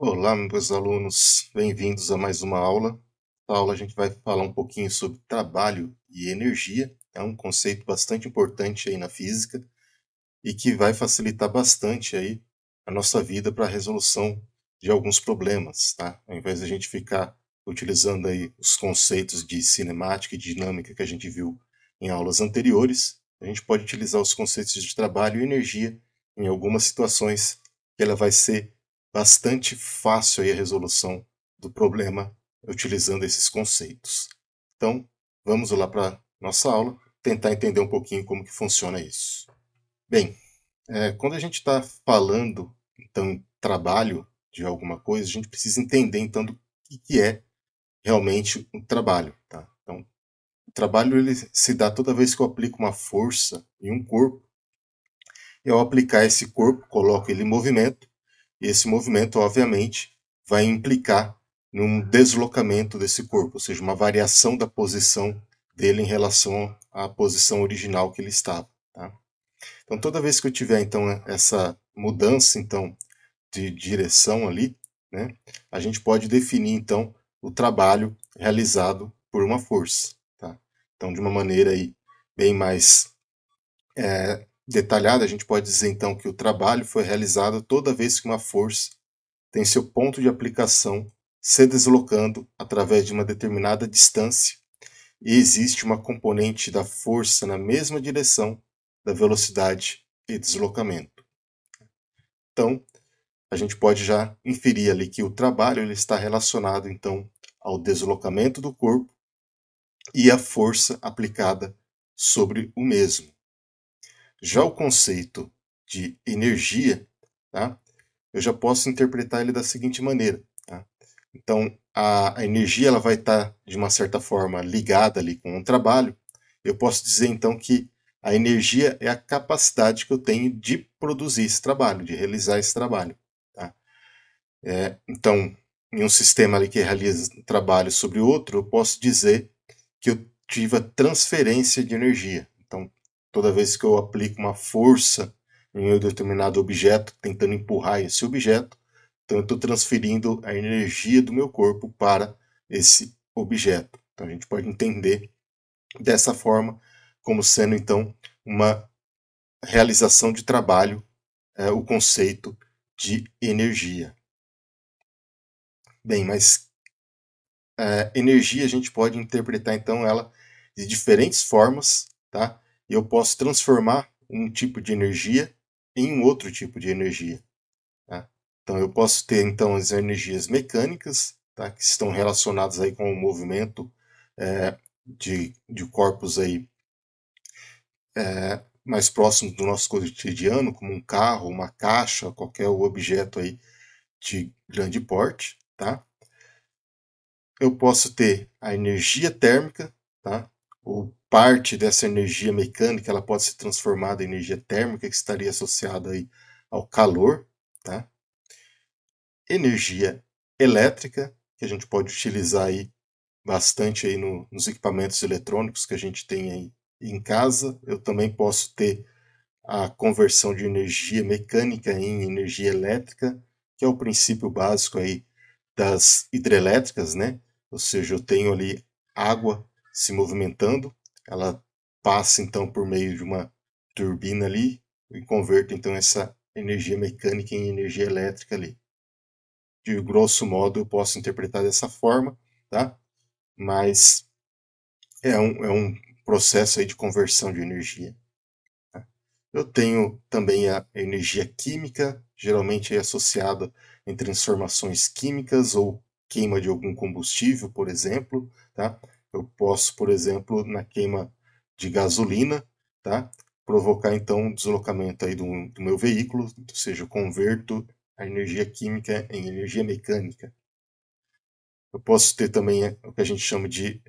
Olá, meus alunos, bem-vindos a mais uma aula. Na aula a gente vai falar um pouquinho sobre trabalho e energia. É um conceito bastante importante aí na física e que vai facilitar bastante aí a nossa vida para a resolução de alguns problemas, tá? Ao invés de a gente ficar utilizando aí os conceitos de cinemática e dinâmica que a gente viu em aulas anteriores, a gente pode utilizar os conceitos de trabalho e energia em algumas situações que ela vai ser bastante fácil aí a resolução do problema utilizando esses conceitos. Então, vamos lá para nossa aula, tentar entender um pouquinho como que funciona isso. Bem, quando a gente está falando, então, em trabalho de alguma coisa, a gente precisa entender, então, do que é realmente um trabalho, tá? Então, o trabalho ele se dá toda vez que eu aplico uma força em um corpo. Eu aplicar esse corpo, coloco ele em movimento, e esse movimento, obviamente, vai implicar num deslocamento desse corpo, ou seja, uma variação da posição dele em relação à posição original que ele estava, tá? Então, toda vez que eu tiver então essa mudança então de direção ali, né, a gente pode definir então o trabalho realizado por uma força, tá? Então, de uma maneira aí bem mais detalhada, a gente pode dizer então que o trabalho foi realizado toda vez que uma força tem seu ponto de aplicação se deslocando através de uma determinada distância e existe uma componente da força na mesma direção da velocidade e deslocamento. Então, a gente pode já inferir ali que o trabalho ele está relacionado então ao deslocamento do corpo e à força aplicada sobre o mesmo. Já o conceito de energia, tá? Eu já posso interpretar ele da seguinte maneira, tá? Então, a energia ela vai estar, de uma certa forma, ligada ali com o trabalho. Eu posso dizer, então, que a energia é a capacidade que eu tenho de produzir esse trabalho, de realizar esse trabalho. Tá? Então, em um sistema ali que realiza trabalho sobre outro, eu posso dizer que eu tive a transferência de energia. Então, toda vez que eu aplico uma força em um determinado objeto, tentando empurrar esse objeto, então eu estou transferindo a energia do meu corpo para esse objeto. Então a gente pode entender dessa forma como sendo então uma realização de trabalho, o conceito de energia. Bem, mas energia a gente pode interpretar então ela de diferentes formas, tá? E eu posso transformar um tipo de energia em um outro tipo de energia. Tá? Então eu posso ter então as energias mecânicas, tá? Que estão relacionadas aí com o movimento de corpos aí mais próximos do nosso cotidiano, como um carro, uma caixa, qualquer objeto aí de grande porte, tá? Eu posso ter a energia térmica, tá? Ou parte dessa energia mecânica, ela pode ser transformada em energia térmica, que estaria associada aí ao calor, tá? Energia elétrica, que a gente pode utilizar aí bastante aí nos equipamentos eletrônicos que a gente tem aí em casa. Eu também posso ter a conversão de energia mecânica em energia elétrica, que é o princípio básico aí das hidrelétricas, né? Ou seja, eu tenho ali água se movimentando, ela passa então por meio de uma turbina ali e converte então essa energia mecânica em energia elétrica ali. De grosso modo eu posso interpretar dessa forma, tá? Mas é um processo aí de conversão de energia. Tá? Eu tenho também a energia química, geralmente é associada em transformações químicas ou queima de algum combustível, por exemplo. Tá? Eu posso, por exemplo, na queima de gasolina, tá? Provocar então um deslocamento aí do meu veículo, ou seja, eu converto a energia química em energia mecânica. Eu posso ter também o que a gente chama de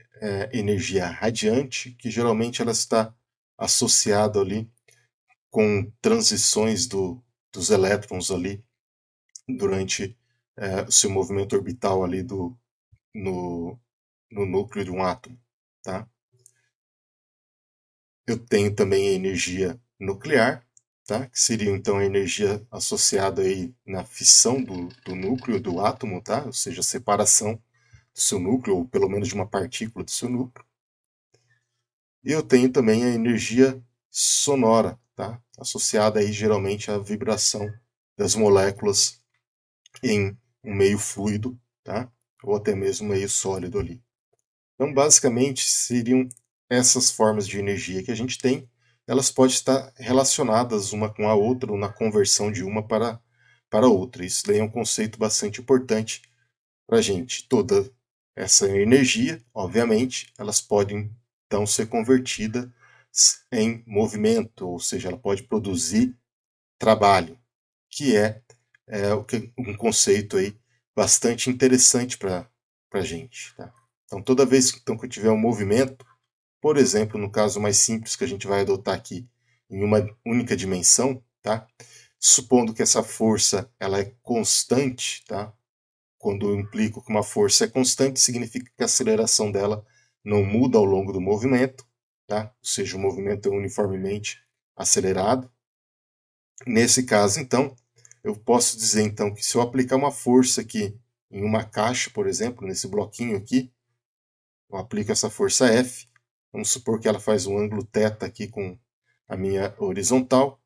energia radiante, que geralmente ela está associada ali com transições dos elétrons ali durante o seu movimento orbital ali no, no núcleo de um átomo. Tá? Eu tenho também a energia nuclear, tá? Que seria então a energia associada aí na fissão do núcleo do átomo, tá? Ou seja, a separação do seu núcleo, ou pelo menos de uma partícula do seu núcleo. E eu tenho também a energia sonora, tá? Associada aí geralmente à vibração das moléculas em um meio fluido, tá? Ou até mesmo meio sólido ali. Então, basicamente, seriam essas formas de energia que a gente tem. Elas podem estar relacionadas uma com a outra, ou na conversão de uma para outra. Isso daí é um conceito bastante importante para a gente. Toda essa energia, obviamente, elas podem então ser convertidas em movimento, ou seja, ela pode produzir trabalho, que é um conceito aí bastante interessante para a gente. Tá? Então, toda vez então, que eu tiver um movimento, por exemplo, no caso mais simples que a gente vai adotar aqui, em uma única dimensão, tá? Supondo que essa força ela é constante, tá? Quando eu implico que uma força é constante, significa que a aceleração dela não muda ao longo do movimento, tá? Ou seja, o movimento é uniformemente acelerado. Nesse caso, então, eu posso dizer então que se eu aplicar uma força aqui em uma caixa, por exemplo, nesse bloquinho aqui, eu aplico essa força F, vamos supor que ela faz um ângulo θ aqui com a minha horizontal.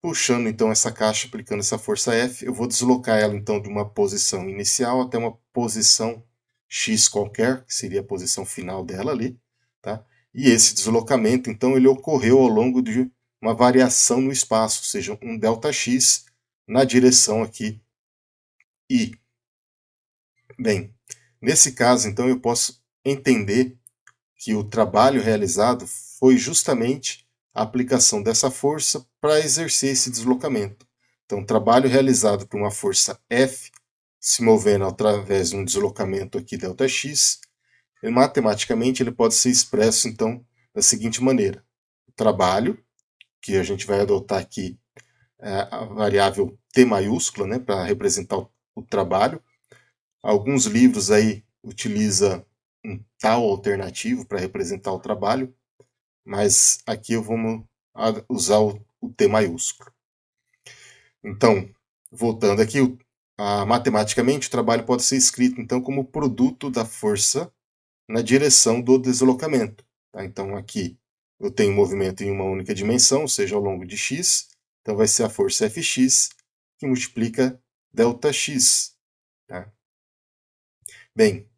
Puxando então essa caixa, aplicando essa força F, eu vou deslocar ela então de uma posição inicial até uma posição X qualquer, que seria a posição final dela ali, tá? E esse deslocamento, então, ele ocorreu ao longo de uma variação no espaço, ou seja, um ΔX na direção aqui I. Bem, nesse caso, então, eu posso entender que o trabalho realizado foi justamente a aplicação dessa força para exercer esse deslocamento. Então, o trabalho realizado por uma força F se movendo através de um deslocamento aqui ΔX, matematicamente ele pode ser expresso então da seguinte maneira: o trabalho, que a gente vai adotar aqui a variável T maiúscula, né, para representar o trabalho. Alguns livros aí utilizam um tal alternativo para representar o trabalho, mas aqui eu vou usar o T maiúsculo. Então, voltando aqui, matematicamente o trabalho pode ser escrito então como produto da força na direção do deslocamento. Tá? Então aqui eu tenho movimento em uma única dimensão, ou seja, ao longo de x, então vai ser a força Fx que multiplica ΔX. Tá? Bem,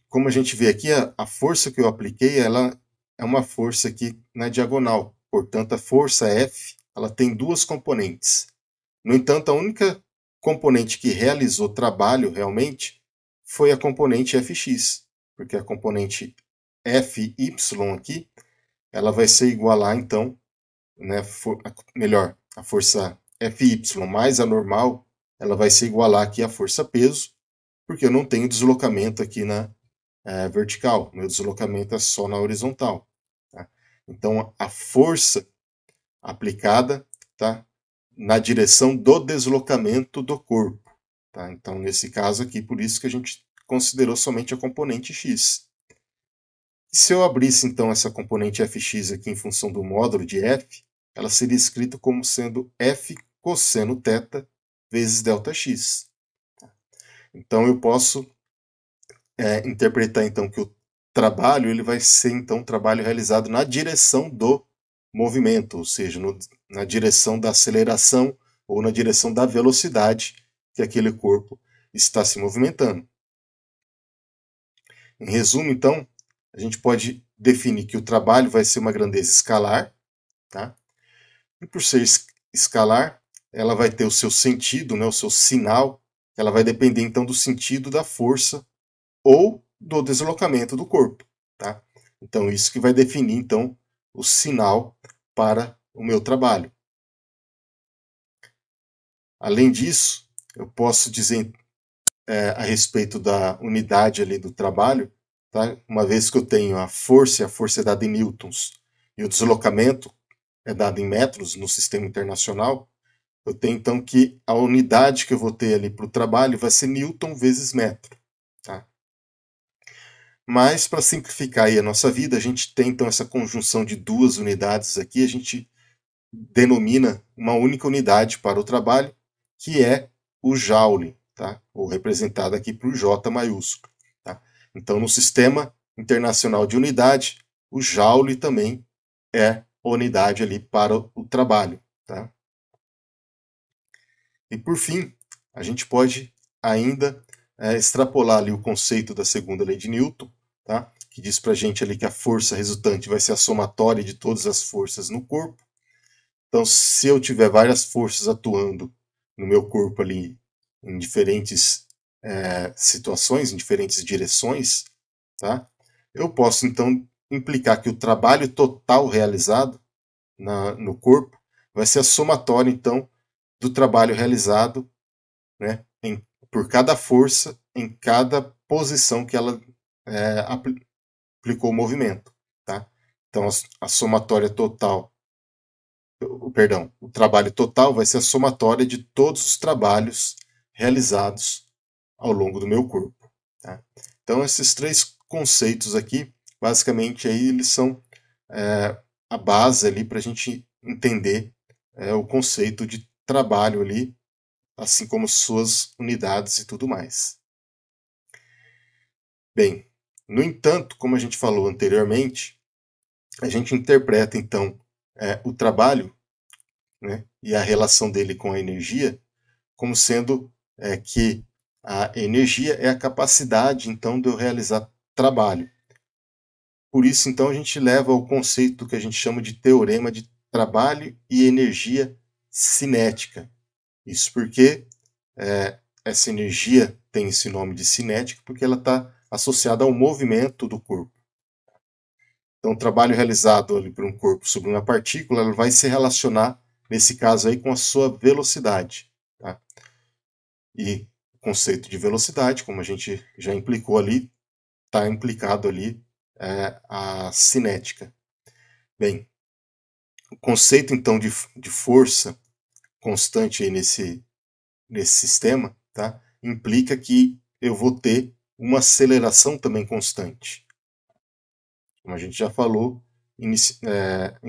como a gente vê aqui, a força que eu apliquei, ela é uma força aqui na diagonal. Portanto, a força F, ela tem duas componentes. No entanto, a única componente que realizou trabalho realmente foi a componente Fx, porque a componente Fy aqui, ela vai ser igual a, então, né, melhor, a força Fy mais a normal, ela vai se igualar aqui à força peso, porque eu não tenho deslocamento aqui na vertical, meu deslocamento é só na horizontal. Tá? Então, a força aplicada, tá, na direção do deslocamento do corpo. Tá? Então, nesse caso aqui, por isso que a gente considerou somente a componente x. E se eu abrisse, então, essa componente fx aqui em função do módulo de f, ela seria escrita como sendo f cosseno θ vezes ΔX. Então, eu posso interpretar então que o trabalho ele vai ser então um trabalho realizado na direção do movimento, ou seja, na direção da aceleração ou na direção da velocidade que aquele corpo está se movimentando. Em resumo, então, a gente pode definir que o trabalho vai ser uma grandeza escalar, tá? E por ser escalar, ela vai ter o seu sentido, né, o seu sinal, ela vai depender então do sentido da força ou do deslocamento do corpo, tá? Então isso que vai definir então o sinal para o meu trabalho. Além disso, eu posso dizer a respeito da unidade ali do trabalho, tá? Uma vez que eu tenho a força é dada em newtons e o deslocamento é dado em metros no sistema internacional, eu tenho então que a unidade que eu vou ter ali para o trabalho vai ser newton vezes metro. Tá? Mas, para simplificar aí a nossa vida, a gente tem então essa conjunção de duas unidades aqui, a gente denomina uma única unidade para o trabalho, que é o Joule, tá? Ou representado aqui por J maiúsculo. Tá? Então, no Sistema Internacional de Unidade, o Joule também é a unidade ali para o trabalho. Tá? E por fim, a gente pode ainda extrapolar ali o conceito da segunda lei de Newton, tá? Que diz para a gente ali que a força resultante vai ser a somatória de todas as forças no corpo. Então, se eu tiver várias forças atuando no meu corpo ali em diferentes situações, em diferentes direções, tá? Eu posso então implicar que o trabalho total realizado no corpo vai ser a somatória então do trabalho realizado, né, por cada força em cada posição que ela aplicou o movimento. Tá? Então, a somatória total, o trabalho total vai ser a somatória de todos os trabalhos realizados ao longo do meu corpo. Tá? Então, esses três conceitos aqui, basicamente, aí eles são a base ali para a gente entender o conceito de trabalho ali, assim como suas unidades e tudo mais. Bem, no entanto, como a gente falou anteriormente, a gente interpreta então o trabalho, né, e a relação dele com a energia como sendo que a energia é a capacidade então de eu realizar trabalho. Por isso então a gente leva ao conceito que a gente chama de teorema de trabalho e energia cinética. Isso porque essa energia tem esse nome de cinética porque ela está associada ao movimento do corpo. Então, o trabalho realizado ali por um corpo sobre uma partícula ela vai se relacionar, nesse caso aí, com a sua velocidade. Tá? E o conceito de velocidade, como a gente já implicou ali, está implicado ali a cinética. Bem, o conceito então de força constante aí nesse sistema, tá? Implica que eu vou ter uma aceleração também constante, como a gente já falou em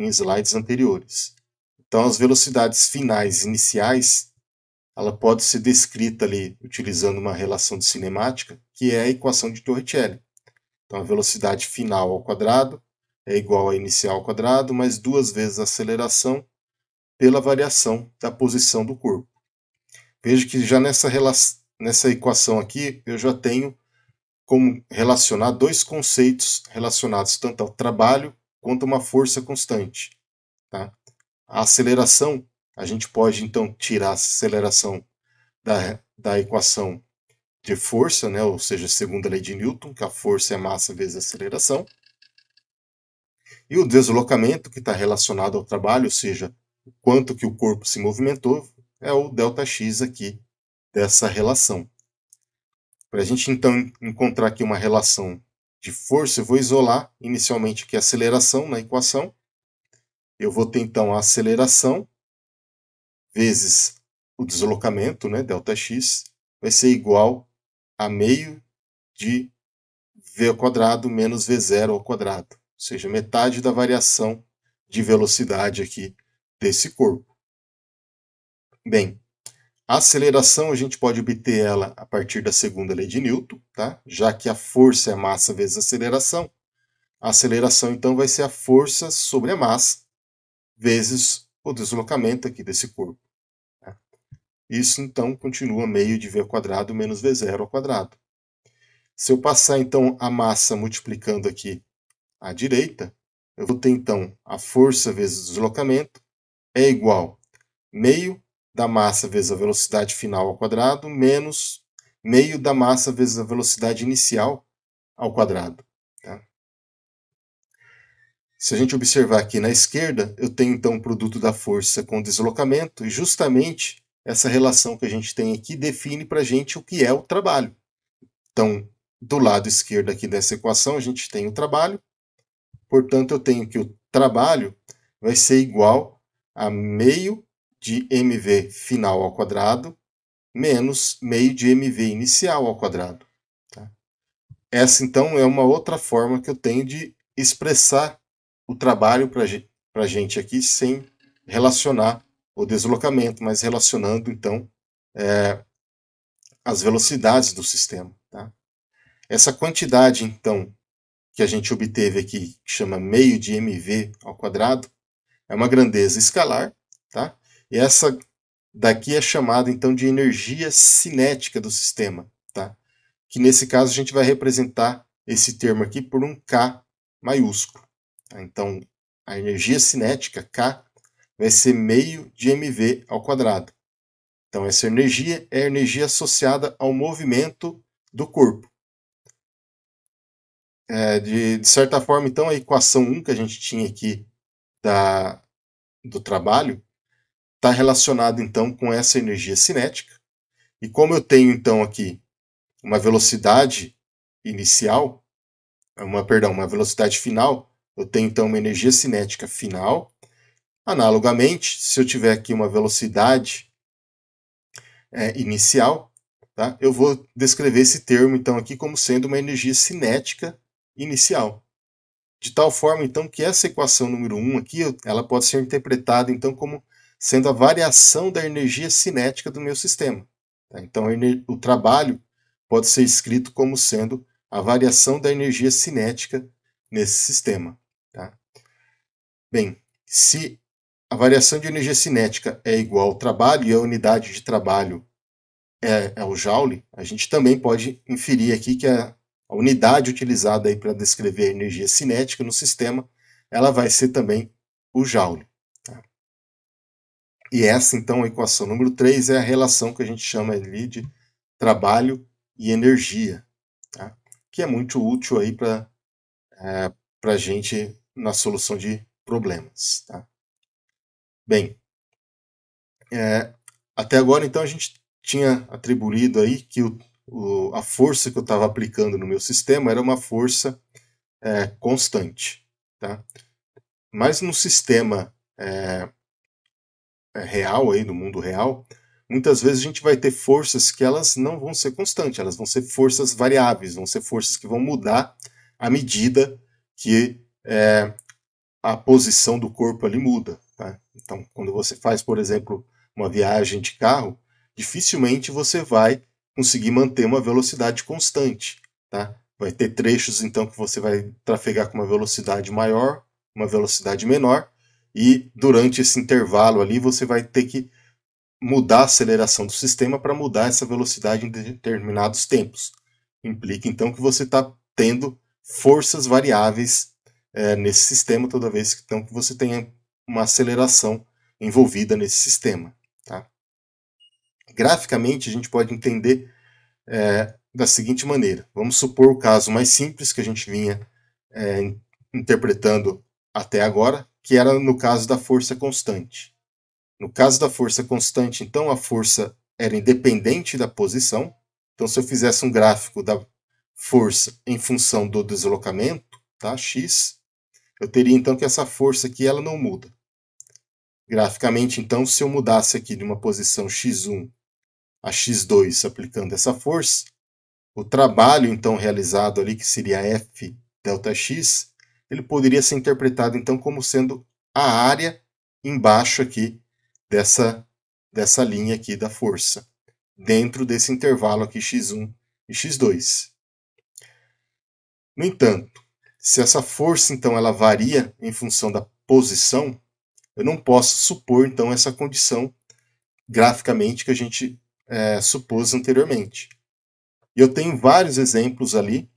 slides anteriores. Então, as velocidades finais iniciais, ela pode ser descrita ali utilizando uma relação de cinemática, que é a equação de Torricelli. Então, a velocidade final ao quadrado é igual à inicial ao quadrado, mais 2 vezes a aceleração pela variação da posição do corpo. Veja que já nessa equação aqui, eu já tenho como relacionar dois conceitos relacionados tanto ao trabalho quanto a uma força constante. Tá? A aceleração, a gente pode então tirar a aceleração da equação de força, né? Ou seja, a segunda lei de Newton, que a força é massa vezes a aceleração. E o deslocamento, que está relacionado ao trabalho, ou seja, o quanto que o corpo se movimentou, é o ΔX aqui dessa relação. Para a gente então encontrar aqui uma relação de força, eu vou isolar inicialmente aqui a aceleração na equação. Eu vou ter então a aceleração vezes o deslocamento, né, ΔX, vai ser igual a meio de v ao quadrado menos v0 ao quadrado. Ou seja, metade da variação de velocidade aqui desse corpo. Bem, a aceleração a gente pode obter ela a partir da segunda lei de Newton, tá? Já que a força é a massa vezes a aceleração então vai ser a força sobre a massa vezes o deslocamento aqui desse corpo. Tá? Isso então continua meio de v ao quadrado menos v0 ao quadrado. Se eu passar então a massa multiplicando aqui à direita, eu vou ter então a força vezes o deslocamento é igual meio da massa vezes a velocidade final ao quadrado menos meio da massa vezes a velocidade inicial ao quadrado. Tá? Se a gente observar aqui na esquerda, eu tenho então o produto da força com deslocamento e justamente essa relação que a gente tem aqui define para a gente o que é o trabalho. Então, do lado esquerdo aqui dessa equação, a gente tem o trabalho, portanto, eu tenho que o trabalho vai ser igual a meio de mv final ao quadrado menos meio de mv inicial ao quadrado. Tá? essa então é uma outra forma que eu tenho de expressar o trabalho para a gente aqui sem relacionar o deslocamento, mas relacionando então as velocidades do sistema. Tá? Essa quantidade então que a gente obteve aqui, que chama meio de mv ao quadrado, é uma grandeza escalar, tá? E essa daqui é chamada então de energia cinética do sistema, tá? Que nesse caso a gente vai representar esse termo aqui por um K maiúsculo. Tá? Então a energia cinética K vai ser meio de mv ao quadrado. Então essa energia é a energia associada ao movimento do corpo. De certa forma, então, a equação 1 que a gente tinha aqui do trabalho está relacionada então com essa energia cinética. E como eu tenho então aqui uma velocidade inicial, uma velocidade final, eu tenho então uma energia cinética final. Analogamente, se eu tiver aqui uma velocidade inicial, tá? Eu vou descrever esse termo então aqui como sendo uma energia cinética inicial. De tal forma então que essa equação número 1 aqui, ela pode ser interpretada então como sendo a variação da energia cinética do meu sistema. Tá? Então o trabalho pode ser escrito como sendo a variação da energia cinética nesse sistema. Tá? Bem, se a variação de energia cinética é igual ao trabalho e a unidade de trabalho é o joule, a gente também pode inferir aqui que a unidade utilizada para descrever a energia cinética no sistema, ela vai ser também o joule. Tá? E essa, então, a equação número 3 é a relação que a gente chama ali de trabalho e energia, tá? Que é muito útil aí para a gente na solução de problemas. Tá? Bem, até agora, então, a gente tinha atribuído aí que a força que eu estava aplicando no meu sistema era uma força constante. Tá? Mas no sistema real, aí, no mundo real, muitas vezes a gente vai ter forças que elas não vão ser constantes, elas vão ser forças variáveis, vão ser forças que vão mudar à medida que a posição do corpo ali muda. Tá? Então, quando você faz, por exemplo, uma viagem de carro, dificilmente você vai conseguir manter uma velocidade constante. Tá? Vai ter trechos, então, que você vai trafegar com uma velocidade maior, uma velocidade menor, e durante esse intervalo ali você vai ter que mudar a aceleração do sistema para mudar essa velocidade em determinados tempos. Implica, então, que você está tendo forças variáveis nesse sistema toda vez que, então, que você tenha uma aceleração envolvida nesse sistema. Tá? Graficamente, a gente pode entender da seguinte maneira. Vamos supor o caso mais simples que a gente vinha interpretando até agora, que era no caso da força constante. No caso da força constante, então, a força era independente da posição. Então, se eu fizesse um gráfico da força em função do deslocamento, tá, x, eu teria então que essa força aqui ela não muda. Graficamente, então, se eu mudasse aqui de uma posição x1 a x2 aplicando essa força, o trabalho então realizado ali, que seria F delta x, ele poderia ser interpretado então como sendo a área embaixo aqui dessa linha aqui da força, dentro desse intervalo aqui x1 e x2. No entanto, se essa força então ela varia em função da posição, eu não posso supor então essa condição graficamente que a gente supôs anteriormente. E eu tenho vários exemplos ali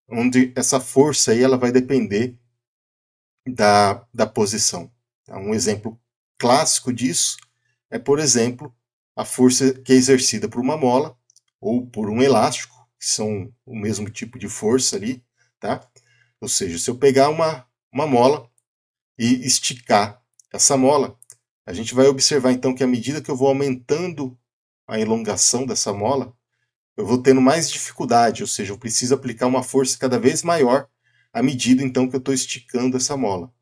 onde essa força aí ela vai depender da posição. Um exemplo clássico disso é, por exemplo, a força que é exercida por uma mola ou por um elástico, que são o mesmo tipo de força ali, tá? Ou seja, se eu pegar uma mola e esticar essa mola, a gente vai observar então que à medida que eu vou aumentando a elongação dessa mola, eu vou tendo mais dificuldade, ou seja, eu preciso aplicar uma força cada vez maior à medida então que eu estou esticando essa mola.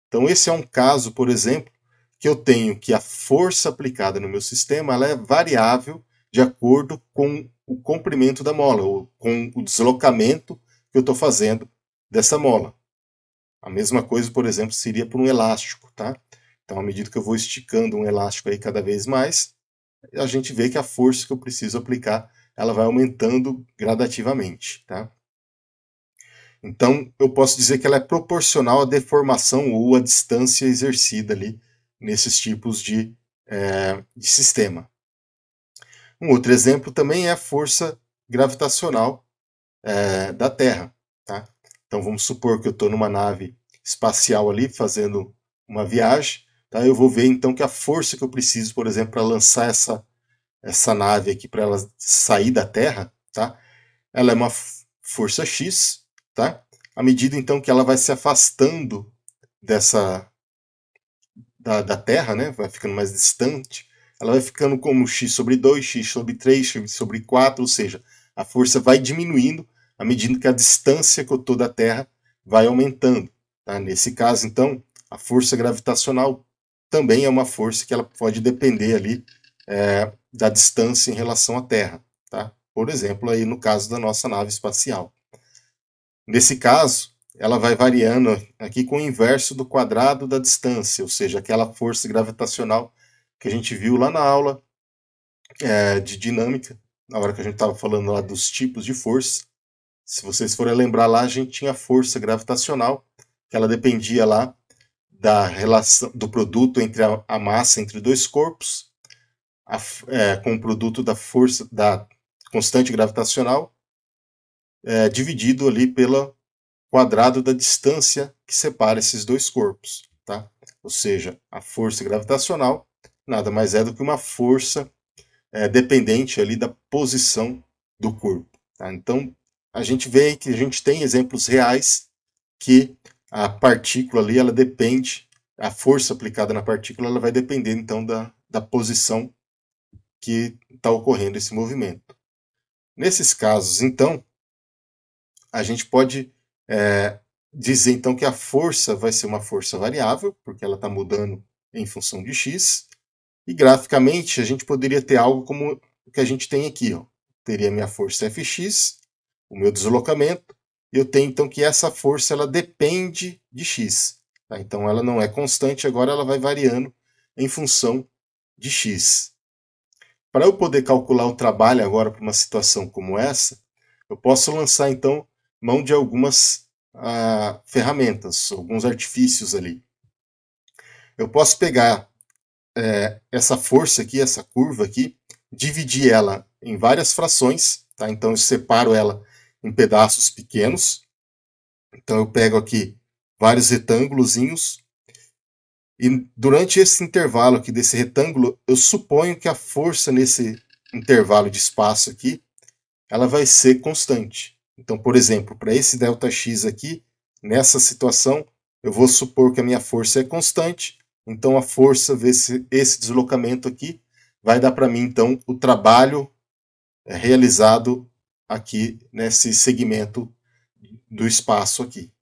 Então esse é um caso, por exemplo, que eu tenho que a força aplicada no meu sistema ela é variável de acordo com o comprimento da mola, ou com o deslocamento que eu estou fazendo dessa mola. A mesma coisa, por exemplo, seria para um elástico, tá? Então, à medida que eu vou esticando um elástico aí cada vez mais, a gente vê que a força que eu preciso aplicar, ela vai aumentando gradativamente, tá? Então, eu posso dizer que ela é proporcional à deformação ou à distância exercida ali nesses tipos de sistema. Um outro exemplo também é a força gravitacional da Terra, tá? Então, vamos supor que eu estou numa nave espacial ali, fazendo uma viagem, tá? Eu vou ver então que a força que eu preciso, por exemplo, para lançar essa nave aqui, para ela sair da Terra, tá? Ela é uma força X, tá? À medida então que ela vai se afastando da Terra, né? Vai ficando mais distante, ela vai ficando como x sobre 2, x sobre 3, x sobre 4, ou seja, a força vai diminuindo à medida que a distância que eu estou da Terra vai aumentando. Tá? Nesse caso, então, a força gravitacional também é uma força que ela pode depender ali da distância em relação à Terra. Tá? Por exemplo, aí no caso da nossa nave espacial. Nesse caso, ela vai variando aqui com o inverso do quadrado da distância, ou seja, aquela força gravitacional que a gente viu lá na aula de dinâmica, na hora que a gente estava falando lá dos tipos de força. Se vocês forem lembrar lá, a gente tinha força gravitacional, que ela dependia lá da relação do produto entre a massa entre dois corpos, com o produto da força da constante gravitacional, dividido ali pelo quadrado da distância que separa esses dois corpos, tá? Ou seja, a força gravitacional nada mais é do que uma força dependente ali da posição do corpo. Tá? Então, a gente vê que a gente tem exemplos reais que a partícula ali, ela depende, a força aplicada na partícula, ela vai depender então da posição que está ocorrendo esse movimento. Nesses casos, então, a gente pode dizer então que a força vai ser uma força variável, porque ela está mudando em função de x, e graficamente a gente poderia ter algo como o que a gente tem aqui. Ó. Teria minha força Fx, o meu deslocamento, e eu tenho então que essa força ela depende de x. Tá? Então ela não é constante, agora ela vai variando em função de x. Para eu poder calcular o trabalho agora para uma situação como essa, eu posso lançar então mão de algumas ferramentas, alguns artifícios ali. Eu posso pegar essa força aqui, essa curva aqui, dividir ela em várias frações, tá? Então eu separo ela em pedaços pequenos. Então eu pego aqui vários retângulozinhos e durante esse intervalo aqui desse retângulo, eu suponho que a força nesse intervalo de espaço aqui, ela vai ser constante. Então, por exemplo, para esse ΔX aqui, nessa situação, eu vou supor que a minha força é constante, então a força vezes esse deslocamento aqui vai dar para mim, então, o trabalho realizado aqui nesse segmento do espaço aqui.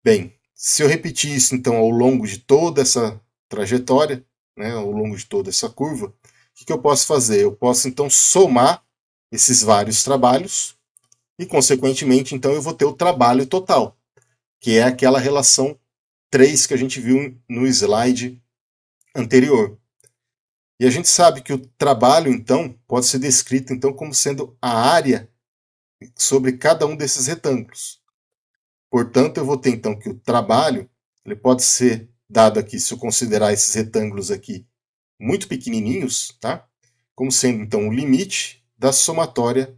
Bem, se eu repetir isso, então, ao longo de toda essa trajetória, né, ao longo de toda essa curva, o que eu posso fazer? Eu posso, então, somar esses vários trabalhos e, consequentemente, então, eu vou ter o trabalho total, que é aquela relação 3 que a gente viu no slide anterior. E a gente sabe que o trabalho, então, pode ser descrito então, como sendo a área sobre cada um desses retângulos. Portanto, eu vou ter então que o trabalho ele pode ser dado aqui, se eu considerar esses retângulos aqui muito pequenininhos, tá? Como sendo então o limite da somatória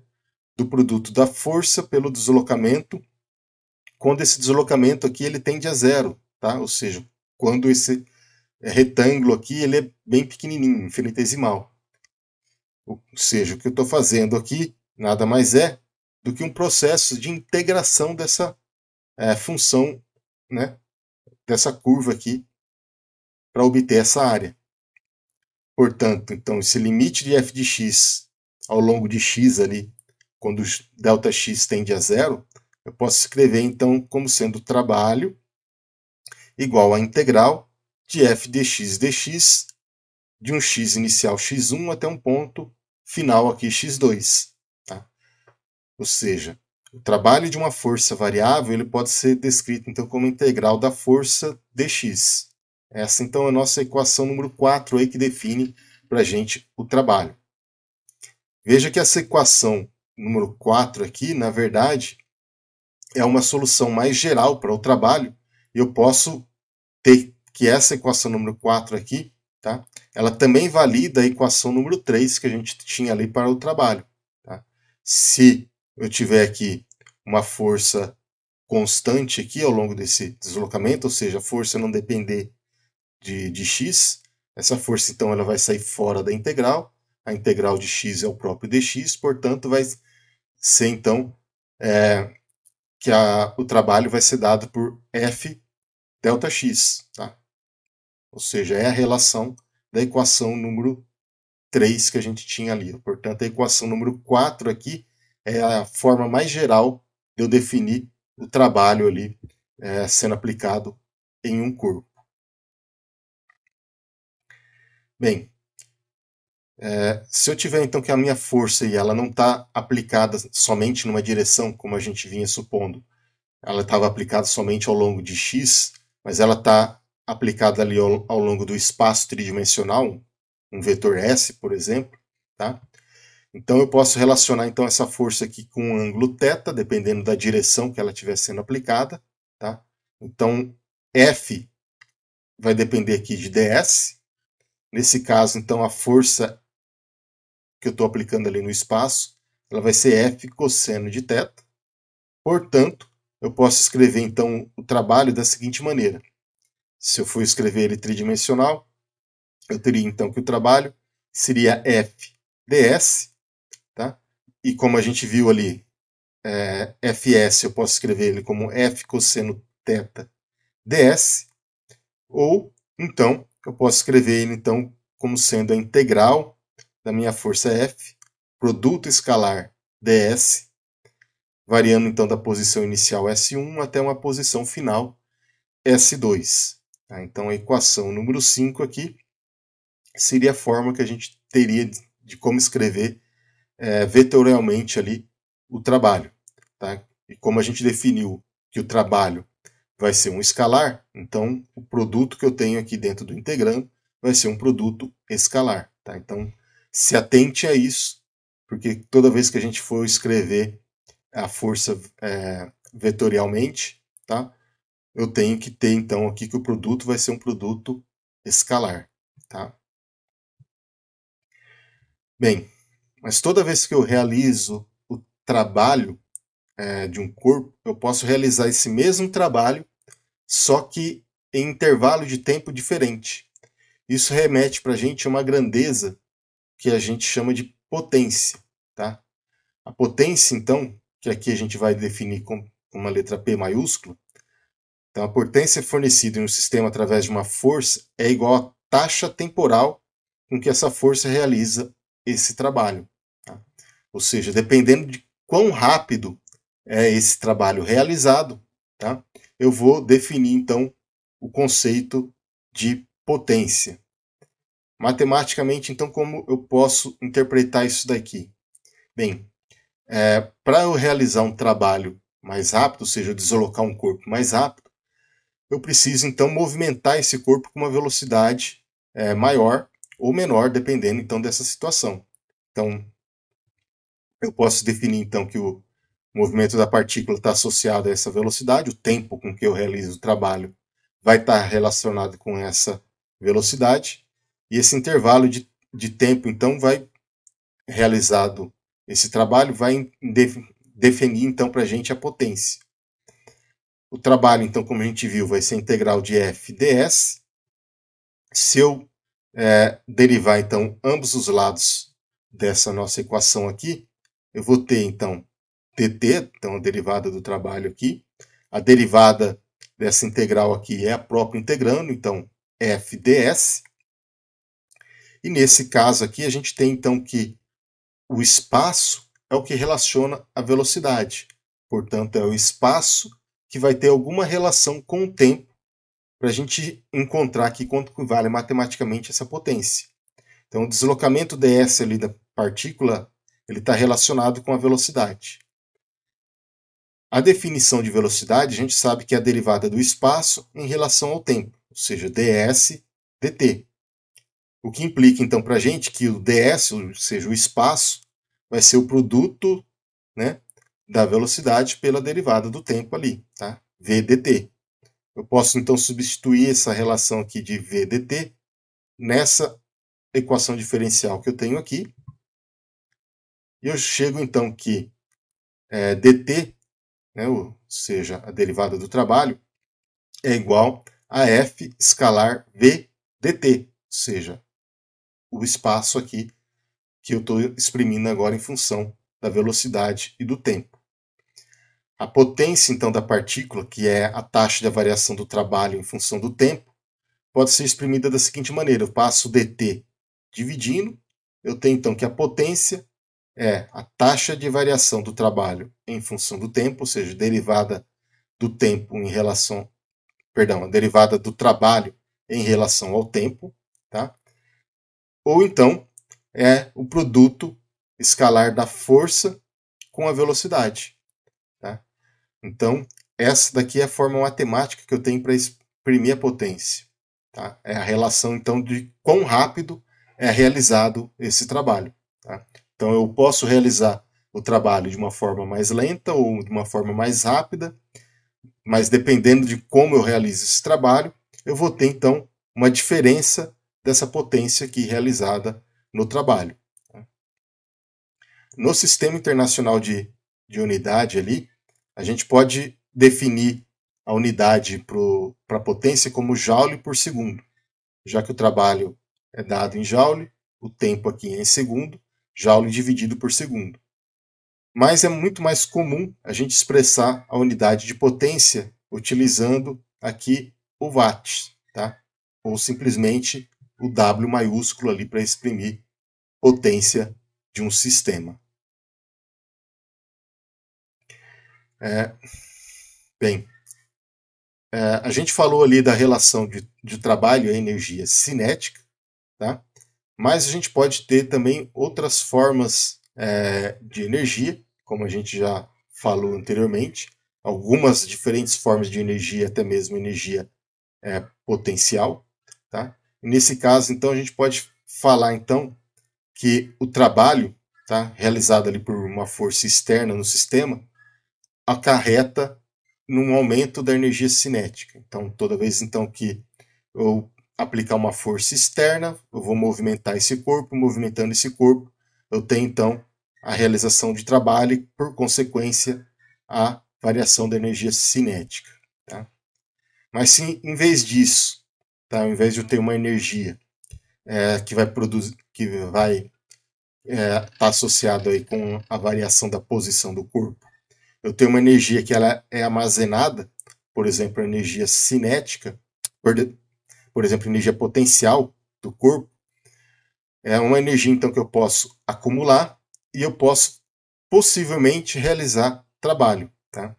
do produto da força pelo deslocamento, quando esse deslocamento aqui ele tende a zero, tá? Ou seja, quando esse retângulo aqui ele é bem pequenininho, infinitesimal. Ou seja, o que eu estou fazendo aqui nada mais é do que um processo de integração dessa função, né, dessa curva aqui para obter essa área. Portanto, então, esse limite de f de x ao longo de x ali, quando ΔX tende a zero, eu posso escrever então como sendo trabalho igual à integral de f dx dx de um x inicial x1 até um ponto final aqui x2. Tá? Ou seja, O trabalho de uma força variável ele pode ser descrito então como integral da força dx. Essa então é a nossa equação número 4 aí que define para a gente o trabalho. Veja que essa equação número 4 aqui, na verdade, é uma solução mais geral para o trabalho. Eu posso ter que essa equação número 4 aqui, tá? Ela também valida a equação número 3 que a gente tinha ali para o trabalho. Tá? Se eu tiver aqui uma força constante aqui ao longo desse deslocamento, ou seja, a força não depender de x, essa força então ela vai sair fora da integral, a integral de x é o próprio dx, portanto vai ser então que o trabalho vai ser dado por f delta x, tá? Ou seja, é a relação da equação número 3 que a gente tinha ali. Portanto, a equação número 4 aqui é a forma mais geral de eu definir o trabalho ali sendo aplicado em um corpo. Bem, se eu tiver então que a minha força e ela não está aplicada somente numa direção, como a gente vinha supondo, ela estava aplicada somente ao longo de x, mas ela está aplicada ali ao longo do espaço tridimensional, um vetor S, por exemplo, tá? Então eu posso relacionar então essa força aqui com um ângulo θ, dependendo da direção que ela estiver sendo aplicada, tá? Então F vai depender aqui de ds. Nesse caso, então a força que eu estou aplicando ali no espaço, ela vai ser F cosseno de θ. Portanto, eu posso escrever então o trabalho da seguinte maneira. Se eu for escrever ele tridimensional, eu teria então que o trabalho seria F ds, tá? E como a gente viu ali, Fs eu posso escrever ele como F cosseno θ ds, ou então eu posso escrever ele então como sendo a integral da minha força F, produto escalar ds, variando então da posição inicial S1 até uma posição final S2. Tá? Então a equação número 5 aqui seria a forma que a gente teria de como escrever vetorialmente ali o trabalho. Tá? E como a gente definiu que o trabalho vai ser um escalar, então o produto que eu tenho aqui dentro do integrando vai ser um produto escalar. Tá? Então se atente a isso, porque toda vez que a gente for escrever a força vetorialmente, tá? Eu tenho que ter então aqui que o produto vai ser um produto escalar. Tá? Bem, mas toda vez que eu realizo o trabalho de um corpo, eu posso realizar esse mesmo trabalho, só que em intervalo de tempo diferente. Isso remete para a gente a uma grandeza que a gente chama de potência. Tá? A potência, então, que aqui a gente vai definir com uma letra P maiúscula, então a potência fornecida em um sistema através de uma força é igual à taxa temporal com que essa força realiza esse trabalho. Tá? Ou seja, dependendo de quão rápido é esse trabalho realizado, tá? Eu vou definir então o conceito de potência. Matematicamente, então, como eu posso interpretar isso daqui? Bem, para eu realizar um trabalho mais rápido, ou seja, deslocar um corpo mais rápido, eu preciso então movimentar esse corpo com uma velocidade maior ou menor, dependendo então dessa situação. Então, eu posso definir então que o movimento da partícula está associado a essa velocidade, o tempo com que eu realizo o trabalho vai estar relacionado com essa velocidade, e esse intervalo de tempo então vai realizado esse trabalho vai definir então para a gente a potência. O trabalho, então, como a gente viu, vai ser integral de F ds. Se eu derivar, então, ambos os lados dessa nossa equação aqui, eu vou ter, então, dt, então a derivada do trabalho aqui. A derivada dessa integral aqui é a própria integrando, então, F ds. E nesse caso aqui, a gente tem, então, que o espaço é o que relaciona a velocidade. Portanto, é o espaço que vai ter alguma relação com o tempo para a gente encontrar aqui quanto vale matematicamente essa potência. Então, o deslocamento ds ali da partícula ele está relacionado com a velocidade. A definição de velocidade, a gente sabe que é a derivada do espaço em relação ao tempo, ou seja, ds dt. O que implica, então, para a gente que o ds, ou seja, o espaço, vai ser o produto, né, da velocidade pela derivada do tempo ali, tá? v dt. Eu posso, então, substituir essa relação aqui de v dt nessa equação diferencial que eu tenho aqui. E eu chego, então, que dt, né, ou seja, a derivada do trabalho, é igual a f escalar v dt, ou seja, o espaço aqui que eu estou exprimindo agora em função da velocidade e do tempo. A potência, então, da partícula, que é a taxa de variação do trabalho em função do tempo, pode ser exprimida da seguinte maneira. Eu passo dt dividindo, eu tenho, então, que a potência é a taxa de variação do trabalho em função do tempo, ou seja, derivada do tempo em relação, perdão, a derivada do trabalho em relação ao tempo, tá? Ou então é o produto escalar da força com a velocidade, tá? Então, essa daqui é a forma matemática que eu tenho para exprimir a potência, tá? É a relação, então, de quão rápido é realizado esse trabalho, tá? Então, eu posso realizar o trabalho de uma forma mais lenta ou de uma forma mais rápida, mas dependendo de como eu realizo esse trabalho, eu vou ter, então, uma diferença dessa potência aqui realizada no trabalho. No Sistema Internacional de Unidade ali, a gente pode definir a unidade para a potência como joule por segundo, já que o trabalho é dado em joule, o tempo aqui é em segundo, joule dividido por segundo. Mas é muito mais comum a gente expressar a unidade de potência utilizando aqui o watt, tá? Ou simplesmente o W maiúsculo ali para exprimir potência de um sistema. Bem, a gente falou ali da relação de trabalho e energia cinética, tá? Mas a gente pode ter também outras formas de energia, como a gente já falou anteriormente, algumas diferentes formas de energia, até mesmo energia potencial, tá? E nesse caso, então, a gente pode falar então que o trabalho, tá, realizado ali por uma força externa no sistema acarreta num aumento da energia cinética. Então, toda vez então que eu aplicar uma força externa, eu vou movimentar esse corpo, movimentando esse corpo, eu tenho então a realização de trabalho e, por consequência, a variação da energia cinética. Tá? Mas se em vez disso, tá, ao invés de eu ter uma energia que vai produzir, que vai estar associado aí com a variação da posição do corpo, eu tenho uma energia que ela é armazenada, por exemplo, a energia cinética, por exemplo, energia potencial do corpo, é uma energia então que eu posso acumular e eu posso possivelmente realizar trabalho, tá?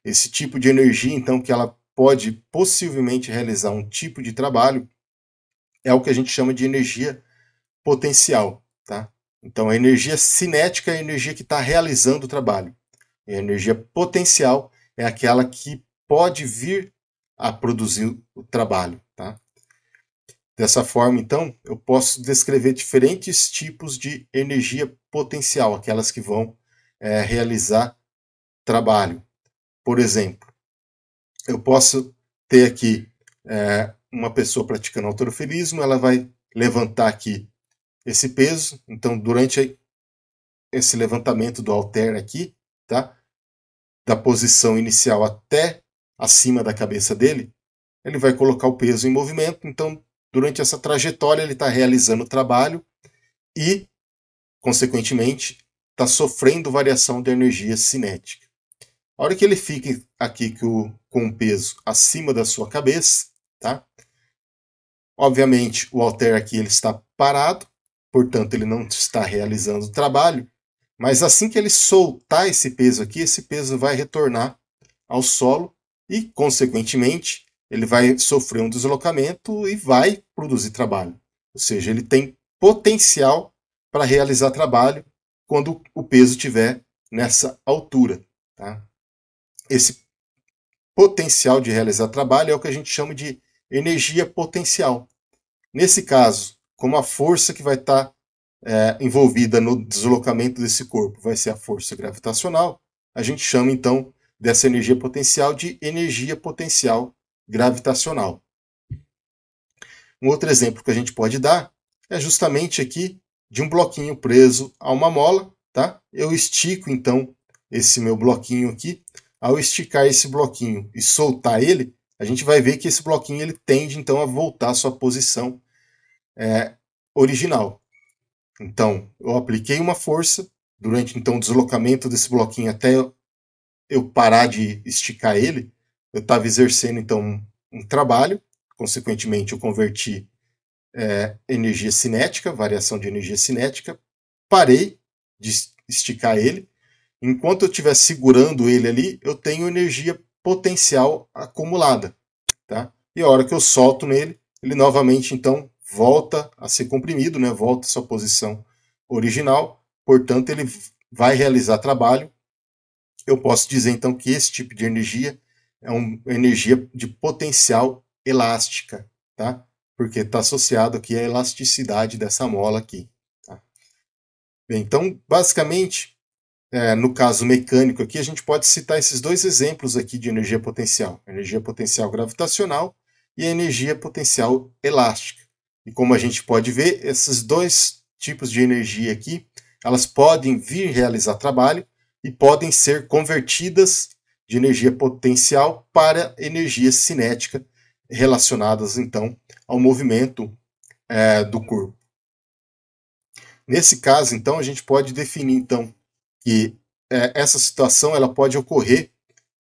Esse tipo de energia então que ela pode possivelmente realizar um tipo de trabalho é o que a gente chama de energia potencial, tá? Então a energia cinética é a energia que está realizando o trabalho. E a energia potencial é aquela que pode vir a produzir o trabalho, tá? Dessa forma, então, eu posso descrever diferentes tipos de energia potencial, aquelas que vão realizar trabalho. Por exemplo, eu posso ter aqui uma pessoa praticando halterofilismo, ela vai levantar aqui esse peso, então durante esse levantamento do halter aqui, tá? Da posição inicial até acima da cabeça dele, ele vai colocar o peso em movimento, então durante essa trajetória ele está realizando o trabalho e, consequentemente, está sofrendo variação de energia cinética. A hora que ele fica aqui com o peso acima da sua cabeça, tá? Obviamente o halter aqui ele está parado, portanto ele não está realizando o trabalho, mas assim que ele soltar esse peso aqui, esse peso vai retornar ao solo e, consequentemente, ele vai sofrer um deslocamento e vai produzir trabalho. Ou seja, ele tem potencial para realizar trabalho quando o peso estiver nessa altura. Tá? esse potencial de realizar trabalho é o que a gente chama de energia potencial. Nesse caso, como a força que vai estar envolvida no deslocamento desse corpo vai ser a força gravitacional, a gente chama então dessa energia potencial de energia potencial gravitacional. Um outro exemplo que a gente pode dar é justamente aqui de um bloquinho preso a uma mola, tá? Eu estico então esse meu bloquinho aqui. Ao esticar esse bloquinho e soltar ele, a gente vai ver que esse bloquinho ele tende então a voltar à sua posição original. Então, eu apliquei uma força durante então o deslocamento desse bloquinho até eu parar de esticar ele. Eu estava exercendo então um trabalho, consequentemente eu converti energia cinética, variação de energia cinética, parei de esticar ele. Enquanto eu estiver segurando ele ali, eu tenho energia potencial acumulada, tá? E a hora que eu solto nele, ele novamente então volta a ser comprimido, né? Volta à sua posição original, portanto ele vai realizar trabalho. Eu posso dizer então que esse tipo de energia é uma energia de potencial elástica, tá? Porque está associado aqui à elasticidade dessa mola aqui. Tá? Bem, então, basicamente, no caso mecânico aqui, a gente pode citar esses dois exemplos aqui de energia potencial gravitacional e a energia potencial elástica. E como a gente pode ver, esses dois tipos de energia aqui, elas podem vir realizar trabalho e podem ser convertidas de energia potencial para energia cinética, relacionadas então ao movimento do corpo. Nesse caso, então, a gente pode definir então que essa situação ela pode ocorrer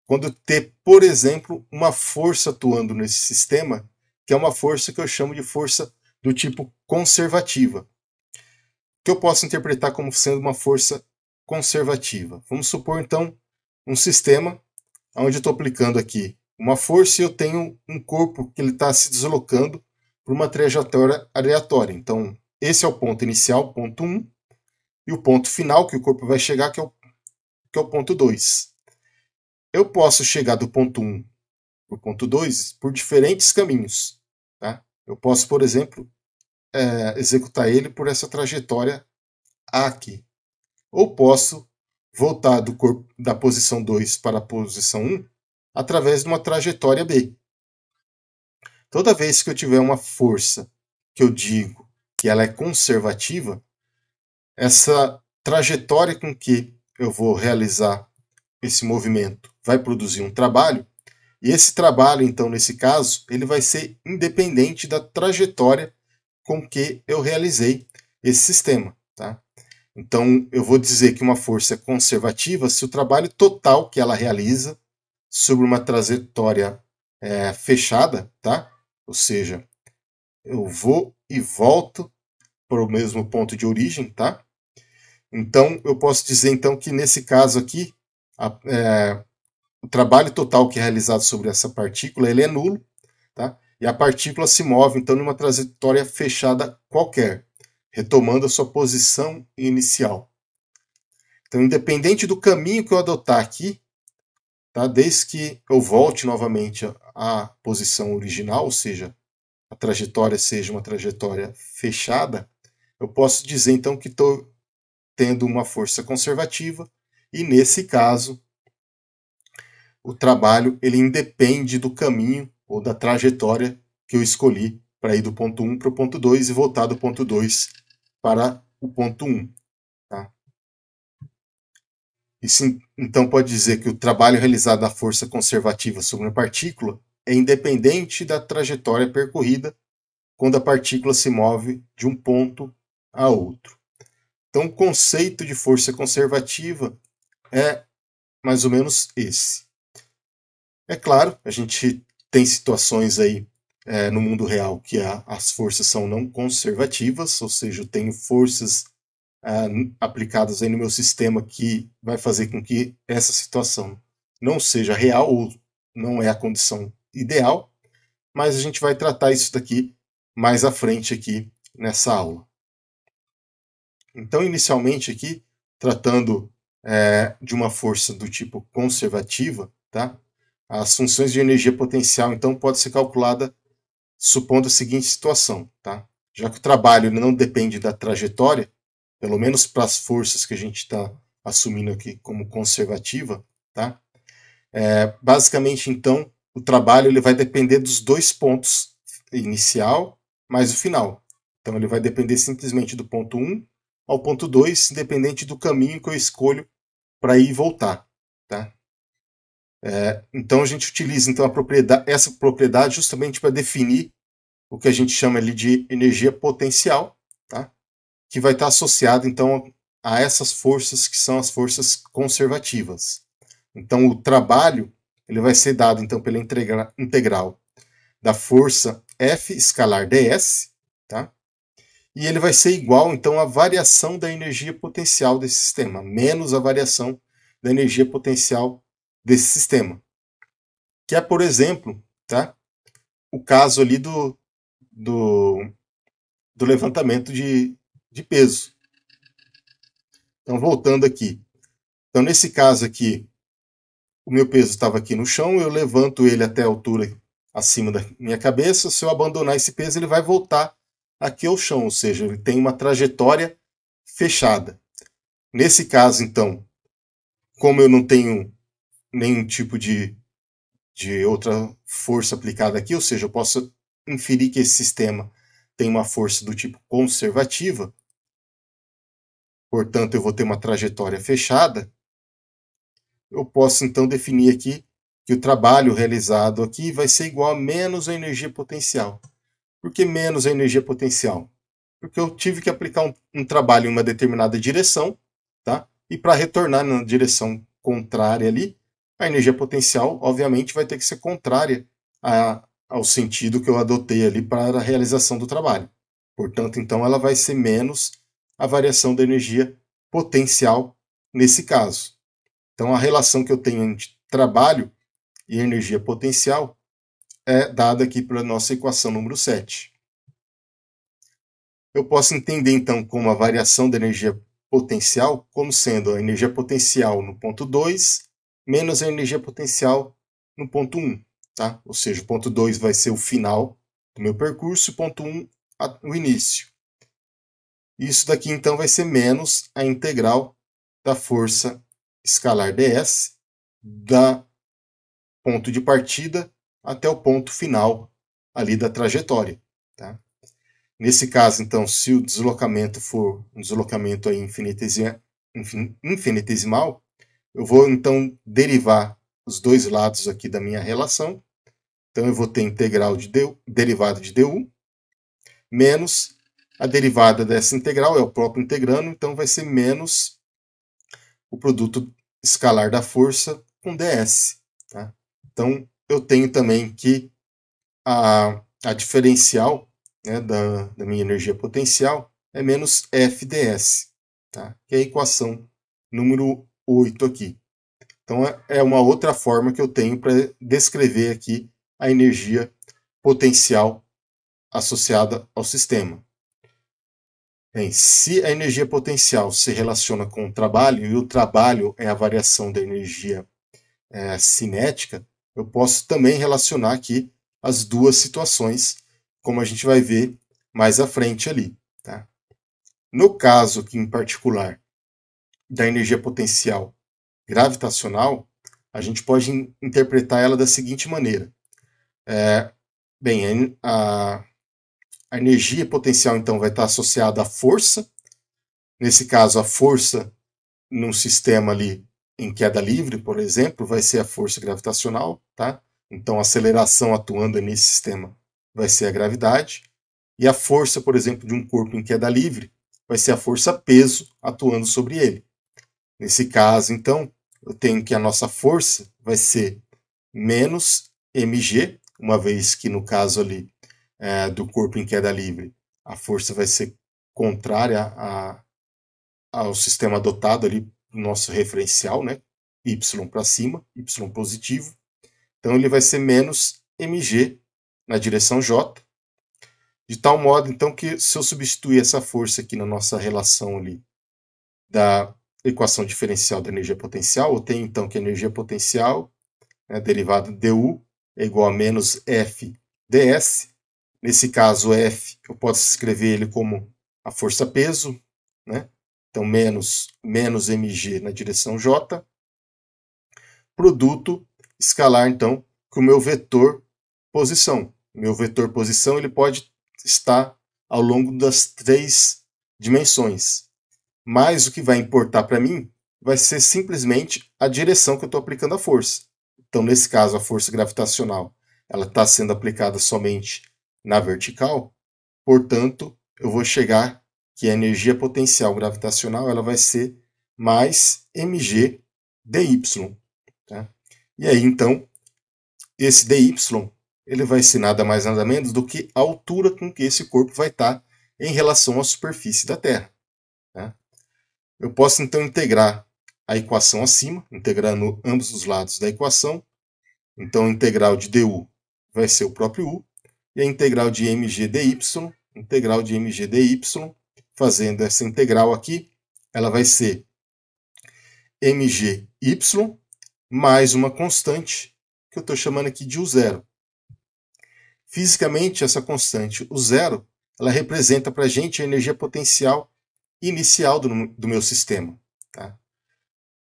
quando ter, por exemplo, uma força atuando nesse sistema, que é uma força que eu chamo de força do tipo conservativa, que eu posso interpretar como sendo uma força conservativa. Vamos supor, então, um sistema onde eu estou aplicando aqui uma força e eu tenho um corpo que ele está se deslocando por uma trajetória aleatória. Então, esse é o ponto inicial, ponto 1, e o ponto final que o corpo vai chegar, que é o ponto 2. Eu posso chegar do ponto 1 para o ponto 2 por diferentes caminhos. Tá? Eu posso, por exemplo, executar ele por essa trajetória A aqui. Ou posso voltar do corpo da posição 2 para a posição 1 através de uma trajetória B. Toda vez que eu tiver uma força que eu digo que ela é conservativa, essa trajetória com que eu vou realizar esse movimento vai produzir um trabalho, e esse trabalho, então, nesse caso, ele vai ser independente da trajetória com que eu realizei esse sistema. Tá? Então, eu vou dizer que uma força é conservativa se o trabalho total que ela realiza sobre uma trajetória fechada, tá? Ou seja, eu vou e volto para o mesmo ponto de origem, tá? Então, eu posso dizer então que nesse caso aqui, o trabalho total que é realizado sobre essa partícula ele é nulo, tá? E a partícula se move então numa trajetória fechada qualquer, retomando a sua posição inicial. Então, independente do caminho que eu adotar aqui, tá? Desde que eu volte novamente à posição original, ou seja, a trajetória seja uma trajetória fechada, eu posso dizer então que estou tendo uma força conservativa, e nesse caso o trabalho ele independe do caminho ou da trajetória que eu escolhi para ir do ponto 1 para o ponto 2 e voltar do ponto 2 para o ponto 1. Tá? Isso então pode dizer que o trabalho realizado na força conservativa sobre uma partícula é independente da trajetória percorrida quando a partícula se move de um ponto a outro. Então, o conceito de força conservativa é mais ou menos esse. É claro, a gente tem situações aí no mundo real que as forças são não conservativas, ou seja, eu tenho forças aplicadas aí no meu sistema que vai fazer com que essa situação não seja real ou não é a condição ideal, mas a gente vai tratar isso daqui mais à frente aqui nessa aula. Então, inicialmente aqui, tratando de uma força do tipo conservativa, tá? As funções de energia potencial, então, pode ser calculada supondo a seguinte situação, tá? Já que o trabalho não depende da trajetória, pelo menos para as forças que a gente está assumindo aqui como conservativa, tá? Basicamente, então, o trabalho ele vai depender dos dois pontos, inicial mais o final. Então, ele vai depender simplesmente do ponto 1 ao ponto 2, independente do caminho que eu escolho para ir e voltar, tá? Então, a gente utiliza então, essa propriedade justamente para definir o que a gente chama ali de energia potencial, tá? Que vai estar associado então a essas forças que são as forças conservativas. Então o trabalho ele vai ser dado então pela integral da força F escalar ds, tá? E ele vai ser igual então à variação da energia potencial desse sistema, menos a variação da energia potencial desse sistema. Que é, por exemplo, tá? O caso ali do levantamento de peso. Então, voltando aqui. Então, nesse caso aqui, o meu peso estava aqui no chão, eu levanto ele até a altura acima da minha cabeça. Se eu abandonar esse peso, ele vai voltar aqui ao chão, ou seja, ele tem uma trajetória fechada. Nesse caso, então, como eu não tenho nenhum tipo de outra força aplicada aqui, ou seja, eu posso inferir que esse sistema tem uma força do tipo conservativa, portanto, eu vou ter uma trajetória fechada, eu posso então definir aqui que o trabalho realizado aqui vai ser igual a menos a energia potencial. Por que menos a energia potencial? Porque eu tive que aplicar um trabalho em uma determinada direção, tá? E para retornar na direção contrária ali, a energia potencial, obviamente, vai ter que ser contrária ao sentido que eu adotei ali para a realização do trabalho. Portanto, então, ela vai ser menos a variação da energia potencial nesse caso. Então, a relação que eu tenho entre trabalho e energia potencial é dada aqui pela nossa equação número 7. Eu posso entender, então, como a variação da energia potencial como sendo a energia potencial no ponto 2 menos a energia potencial no ponto 1. Tá? Ou seja, o ponto 2 vai ser o final do meu percurso, o ponto 1 o início. Isso daqui, então, vai ser menos a integral da força escalar ds da ponto de partida até o ponto final ali da trajetória. Tá? Nesse caso, então, se o deslocamento for um deslocamento aí infinitesimal, eu vou, então, derivar os dois lados aqui da minha relação. Então, eu vou ter integral de derivada de du, menos a derivada dessa integral, é o próprio integrando, então vai ser menos o produto escalar da força com ds. Tá? Então, eu tenho também que a diferencial, né, da minha energia potencial é menos FDS, tá? Que é a equação número 8 aqui. Então, é uma outra forma que eu tenho para descrever aqui a energia potencial associada ao sistema. Bem, se a energia potencial se relaciona com o trabalho, e o trabalho é a variação da energia cinética, eu posso também relacionar aqui as duas situações, como a gente vai ver mais à frente ali. Tá? No caso aqui em particular da energia potencial gravitacional, a gente pode interpretar ela da seguinte maneira. Bem, a energia potencial então vai estar associada à força, nesse caso a força num sistema ali em queda livre, por exemplo, vai ser a força gravitacional, tá? Então a aceleração atuando nesse sistema vai ser a gravidade, e a força, por exemplo, de um corpo em queda livre vai ser a força peso atuando sobre ele. Nesse caso, então, eu tenho que a nossa força vai ser menos mg, uma vez que no caso ali do corpo em queda livre, a força vai ser contrária ao sistema adotado ali, nosso referencial, né? Y para cima, Y positivo. Então ele vai ser menos mg na direção J, de tal modo então que se eu substituir essa força aqui na nossa relação ali da equação diferencial da energia potencial, eu tenho então que a energia potencial A derivada du é igual a menos F ds. Nesse caso, F, eu posso escrever ele como a força-peso, né? Então, menos mg na direção j. Produto escalar, então, com o meu vetor posição. O meu vetor posição ele pode estar ao longo das 3 dimensões. Mas o que vai importar para mim vai ser simplesmente a direção que eu estou aplicando a força. Então, nesse caso, a força gravitacional ela está sendo aplicada somente na vertical, portanto, eu vou chegar que a energia potencial gravitacional ela vai ser mais mg dy. Tá? E aí, então, esse dy ele vai ser nada mais nada menos do que a altura com que esse corpo vai estar em relação à superfície da Terra. Tá? Eu posso, então, integrar a equação acima, integrando ambos os lados da equação. Então, a integral de du vai ser o próprio u, e a integral de mg dy, fazendo essa integral aqui, ela vai ser mgy mais uma constante, que eu estou chamando aqui de u0. Fisicamente, essa constante, u0, ela representa para a gente a energia potencial inicial do meu sistema. Tá?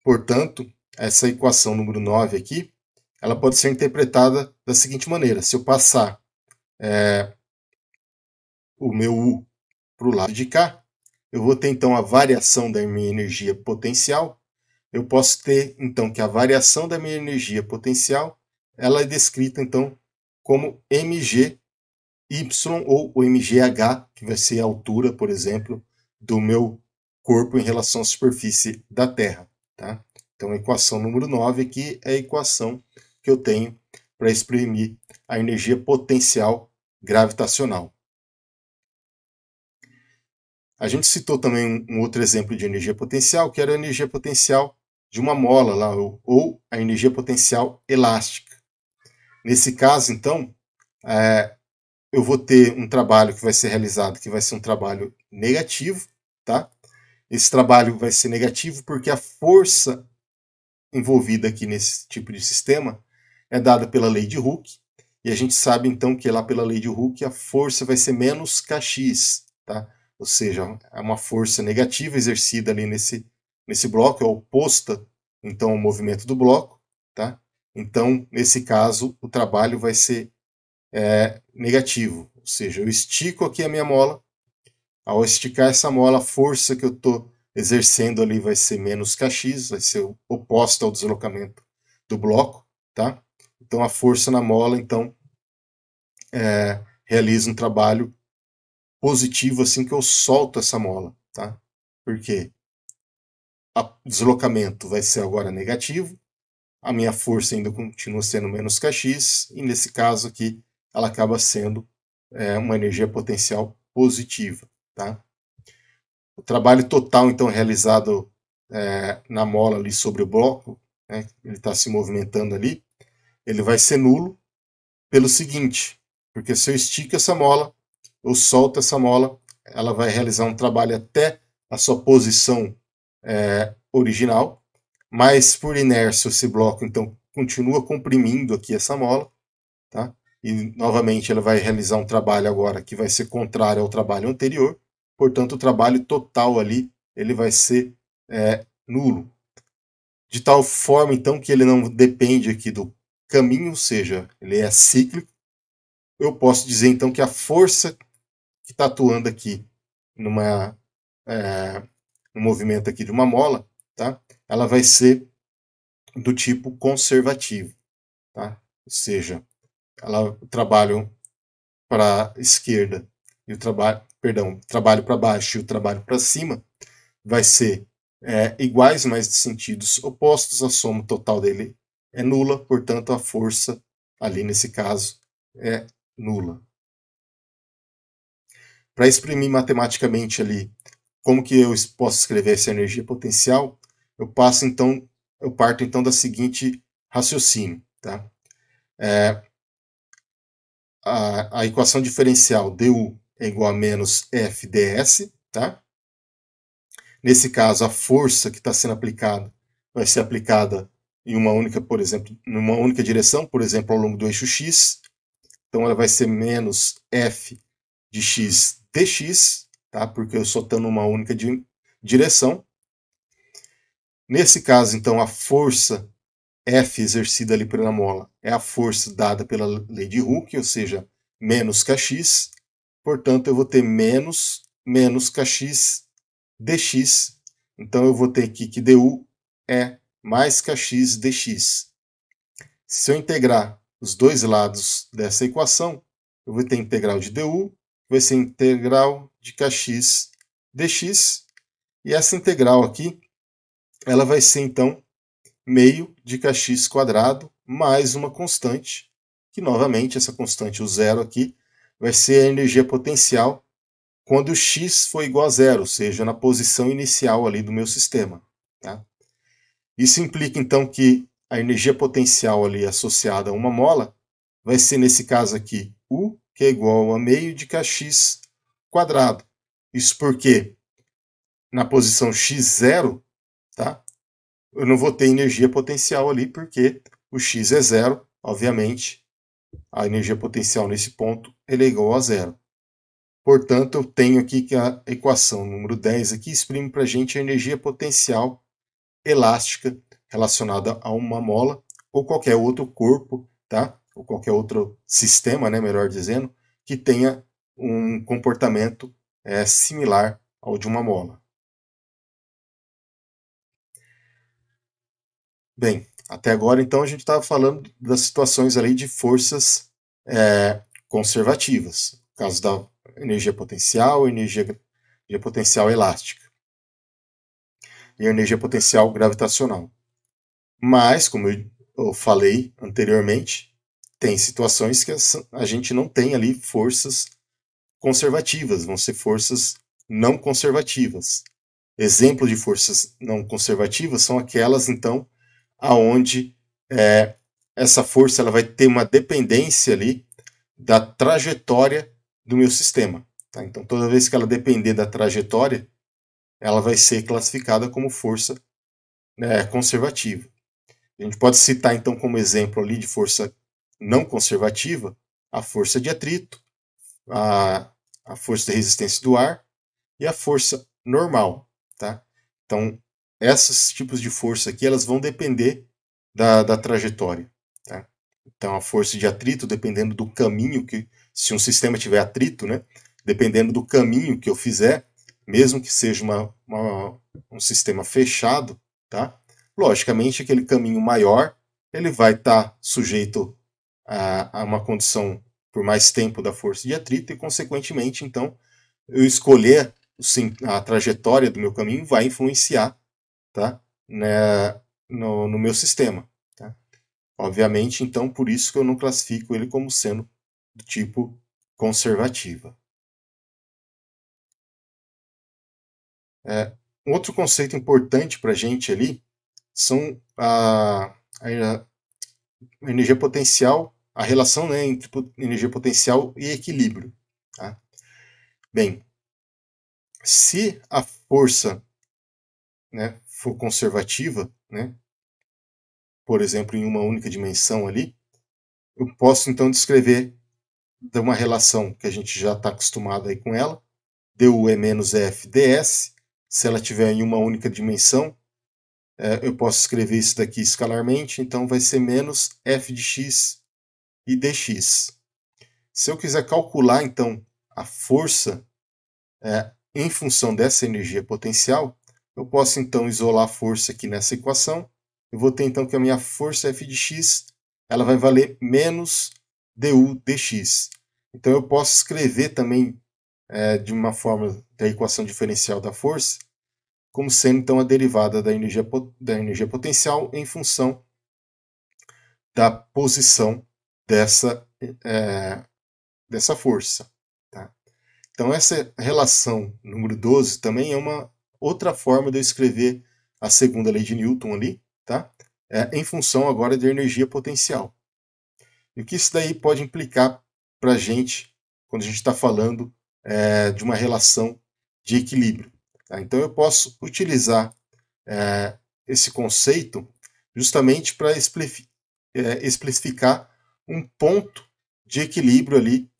Portanto, essa equação número 9 aqui, ela pode ser interpretada da seguinte maneira. Se eu passar o meu U para o lado de cá, eu vou ter então a variação da minha energia potencial. Eu posso ter então que a variação da minha energia potencial ela é descrita então como mgy ou o mgh, que vai ser a altura, por exemplo, do meu corpo em relação à superfície da Terra. Tá? Então a equação número 9 aqui é a equação que eu tenho para exprimir a energia potencial gravitacional. A gente citou também um outro exemplo de energia potencial, que era a energia potencial de uma mola, lá, ou a energia potencial elástica. Nesse caso, então, eu vou ter um trabalho que vai ser realizado, que vai ser um trabalho negativo. Tá? Esse trabalho vai ser negativo porque a força envolvida aqui nesse tipo de sistema é dada pela lei de Hooke, e a gente sabe então que lá pela lei de Hooke a força vai ser menos kx, tá? Ou seja, é uma força negativa exercida ali nesse bloco, é oposta então ao movimento do bloco. Tá? Então, nesse caso, o trabalho vai ser negativo, ou seja, eu estico aqui a minha mola, ao esticar essa mola, a força que eu estou exercendo ali vai ser menos kx, vai ser oposta ao deslocamento do bloco. Tá? Então, a força na mola, então, realiza um trabalho positivo assim que eu solto essa mola. Tá? Porque o deslocamento vai ser agora negativo, a minha força ainda continua sendo menos kx, e nesse caso aqui, ela acaba sendo uma energia potencial positiva. Tá? O trabalho total, então, realizado na mola ali sobre o bloco, né, ele está se movimentando ali, ele vai ser nulo pelo seguinte, porque se eu estico essa mola, eu solto essa mola, ela vai realizar um trabalho até a sua posição original, mas por inércia esse bloco, então, continua comprimindo aqui essa mola, tá? E novamente ela vai realizar um trabalho agora que vai ser contrário ao trabalho anterior, portanto o trabalho total ali ele vai ser nulo. De tal forma então que ele não depende aqui do caminho, ou seja, ele é cíclico. Eu posso dizer então que a força que está atuando aqui no movimento aqui de uma mola, tá? Ela vai ser do tipo conservativo. Tá? Ou seja, o trabalho para a esquerda e o trabalho para baixo e o trabalho para cima vai ser iguais, mas de sentidos opostos. A soma total dele é nula, portanto a força ali nesse caso é nula. Para exprimir matematicamente ali como que eu posso escrever essa energia potencial, eu parto então da seguinte raciocínio. Tá? A equação diferencial du é igual a menos F ds. Tá? Nesse caso, a força que está sendo aplicada vai ser aplicada em uma única, por exemplo, numa única direção, por exemplo, ao longo do eixo x. Então ela vai ser menos f de x dx, tá? Porque eu só estou numa única direção. Nesse caso, então, a força F exercida ali pela mola é a força dada pela lei de Hooke, ou seja, menos kx. Portanto, eu vou ter menos kx dx. Então, eu vou ter aqui que du é mais kx dx. Se eu integrar os dois lados dessa equação, eu vou ter integral de du, vai ser integral de kx dx. E essa integral aqui, ela vai ser, então, meio de kx quadrado mais uma constante, que novamente essa constante, o zero aqui, vai ser a energia potencial quando o x for igual a zero, ou seja, na posição inicial ali do meu sistema. Tá? Isso implica então que a energia potencial ali associada a uma mola vai ser, nesse caso aqui, U, que é igual a meio de kx quadrado. Isso porque na posição x0, tá? Eu não vou ter energia potencial ali, porque o x é zero, obviamente, a energia potencial nesse ponto é igual a zero. Portanto, eu tenho aqui que a equação número 10 aqui exprime para a gente a energia potencial elástica relacionada a uma mola ou qualquer outro corpo, tá? Ou qualquer outro sistema, né, melhor dizendo, que tenha um comportamento similar ao de uma mola. Bem, até agora então a gente estava falando das situações ali de forças conservativas, no caso da energia potencial, energia potencial elástica e a energia potencial gravitacional. Mas, como eu falei anteriormente, tem situações que a gente não tem ali forças conservativas, vão ser forças não conservativas. Exemplo de forças não conservativas são aquelas, então, aonde essa força ela vai ter uma dependência ali da trajetória do meu sistema. Tá? Então, toda vez que ela depender da trajetória, ela vai ser classificada como força conservativa. A gente pode citar, então, como exemplo ali de força não conservativa, a força de atrito, a força de resistência do ar e a força normal. Tá? Então, esses tipos de força aqui, elas vão depender da trajetória. Tá? Então, a força de atrito, dependendo do caminho que, se um sistema tiver atrito, né, dependendo do caminho que eu fizer, mesmo que seja um sistema fechado, tá? Logicamente, aquele caminho maior, ele vai estar sujeito a uma condição por mais tempo da força de atrito e, consequentemente, então, eu escolher a trajetória do meu caminho vai influenciar, tá? No meu sistema. Tá? Obviamente, então, por isso que eu não classifico ele como sendo do tipo conservativa. Um outro conceito importante para a gente ali são a energia potencial, a relação, né, entre energia potencial e equilíbrio. Tá? Bem, se a força, né, for conservativa, né, por exemplo, em uma única dimensão ali, eu posso então descrever de uma relação que a gente já está acostumado aí com ela, du é menos f ds, se ela tiver em uma única dimensão, eu posso escrever isso daqui escalarmente, então vai ser menos f de x e dx. Se eu quiser calcular, então, a força em função dessa energia potencial, eu posso, então, isolar a força aqui nessa equação. Eu vou ter, então, que a minha força f de x ela vai valer menos du dx. Então, eu posso escrever também de uma forma da equação diferencial da força, como sendo, então, a derivada da energia potencial em função da posição dessa força. Tá? Então, essa relação número 12 também é uma outra forma de eu escrever a segunda lei de Newton ali, tá? Em função agora da energia potencial. E o que isso daí pode implicar para a gente quando a gente está falando de uma relação de equilíbrio. Tá? Então, eu posso utilizar esse conceito justamente para especificar um ponto de equilíbrio ali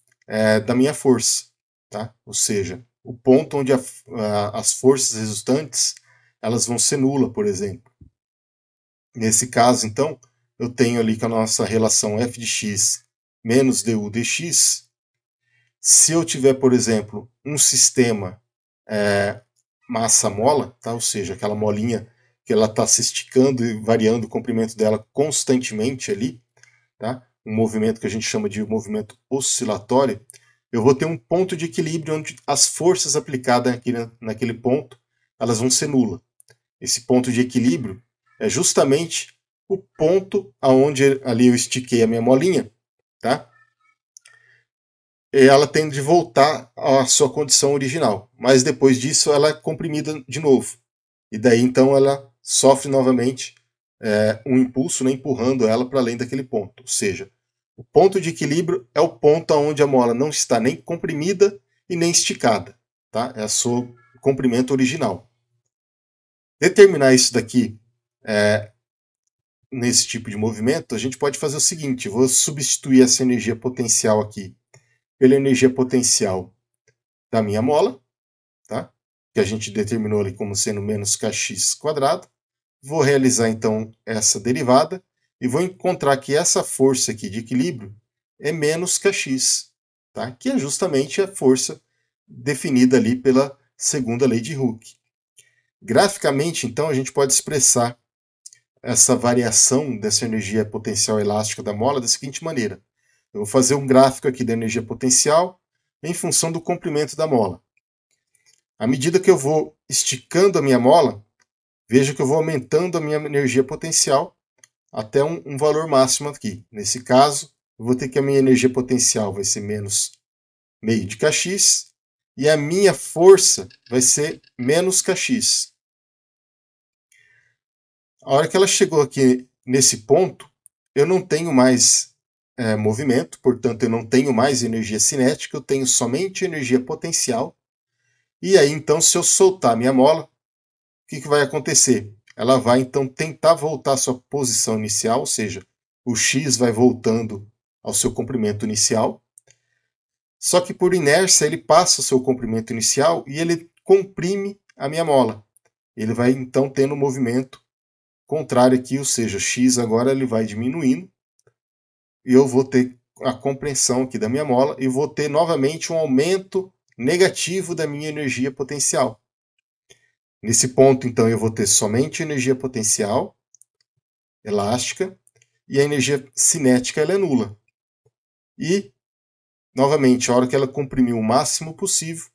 da minha força, tá? Ou seja, o ponto onde as forças resultantes elas vão ser nulas, por exemplo. Nesse caso, então, eu tenho ali com a nossa relação f de x menos du dx. Se eu tiver, por exemplo, um sistema massa-mola, tá? Ou seja, aquela molinha que ela está se esticando e variando o comprimento dela constantemente ali, tá? Um movimento que a gente chama de movimento oscilatório, eu vou ter um ponto de equilíbrio onde as forças aplicadas naquele ponto elas vão ser nulas. Esse ponto de equilíbrio é justamente o ponto aonde ali eu estiquei a minha molinha, tá? E ela tende a voltar à sua condição original, mas depois disso ela é comprimida de novo. E daí então ela sofre novamente um impulso, né, empurrando ela para além daquele ponto. Ou seja, o ponto de equilíbrio é o ponto onde a mola não está nem comprimida e nem esticada. Tá? É o seu comprimento original. Determinar isso daqui nesse tipo de movimento, a gente pode fazer o seguinte: eu vou substituir essa energia potencial aqui pela energia potencial da minha mola, tá? Que a gente determinou ali como sendo menos kx quadrado. Vou realizar então essa derivada e vou encontrar que essa força aqui de equilíbrio é menos kx, tá? Que é justamente a força definida ali pela segunda lei de Hooke. Graficamente, então, a gente pode expressar essa variação dessa energia potencial elástica da mola da seguinte maneira. Eu vou fazer um gráfico aqui da energia potencial em função do comprimento da mola. À medida que eu vou esticando a minha mola, veja que eu vou aumentando a minha energia potencial até um valor máximo aqui. Nesse caso, eu vou ter que a minha energia potencial vai ser menos meio de kx e a minha força vai ser menos kx. A hora que ela chegou aqui nesse ponto, eu não tenho mais movimento, portanto eu não tenho mais energia cinética, eu tenho somente energia potencial. E aí então, se eu soltar minha mola, o que vai acontecer? Ela vai então tentar voltar à sua posição inicial, ou seja, o x vai voltando ao seu comprimento inicial. Só que por inércia ele passa o seu comprimento inicial e ele comprime a minha mola. Ele vai então tendo um movimento contrário aqui, ou seja, x agora ele vai diminuindo e eu vou ter a compreensão aqui da minha mola e vou ter novamente um aumento negativo da minha energia potencial. Nesse ponto, então, eu vou ter somente energia potencial elástica e a energia cinética ela é nula. E, novamente, a hora que ela comprimir o máximo possível,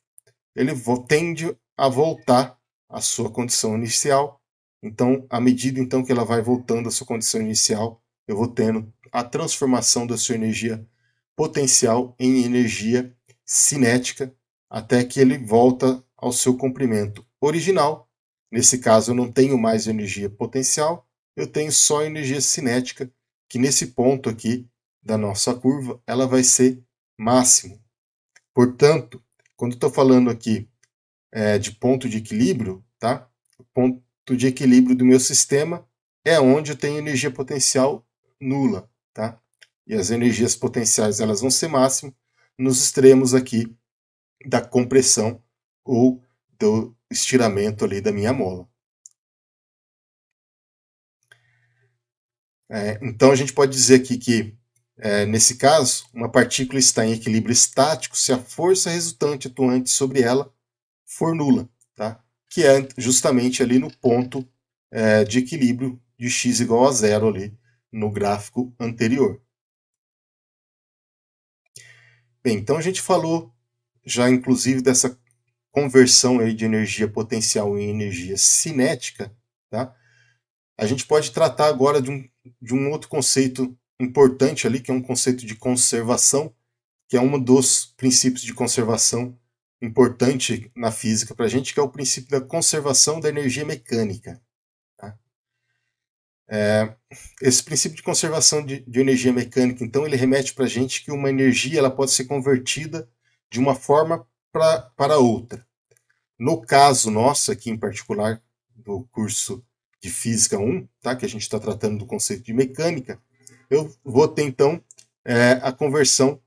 ele tende a voltar à sua condição inicial. Então, à medida então, que ela vai voltando à sua condição inicial, eu vou tendo a transformação da sua energia potencial em energia cinética, até que ele volta ao seu comprimento original. Nesse caso, eu não tenho mais energia potencial, eu tenho só energia cinética, que nesse ponto aqui da nossa curva, ela vai ser máximo. Portanto, quando estou falando aqui de ponto de equilíbrio, tá? O ponto de equilíbrio do meu sistema é onde eu tenho energia potencial nula, tá? E as energias potenciais elas vão ser máximas nos extremos aqui da compressão ou do estiramento ali da minha mola. Então a gente pode dizer aqui que, nesse caso, uma partícula está em equilíbrio estático se a força resultante atuante sobre ela for nula, tá? Que é justamente ali no ponto de equilíbrio de x igual a zero ali no gráfico anterior. Bem, então a gente falou já inclusive dessa conversão aí de energia potencial em energia cinética, tá? A gente pode tratar agora de um outro conceito importante ali, que é um conceito de conservação, que é um dos princípios de conservação importante na física para a gente, que é o princípio da conservação da energia mecânica. Tá? Esse princípio de conservação de energia mecânica, então, ele remete para a gente que uma energia ela pode ser convertida de uma forma para outra. No caso nosso aqui em particular, do curso de Física 1, tá? Que a gente está tratando do conceito de mecânica, eu vou ter, então, a conversão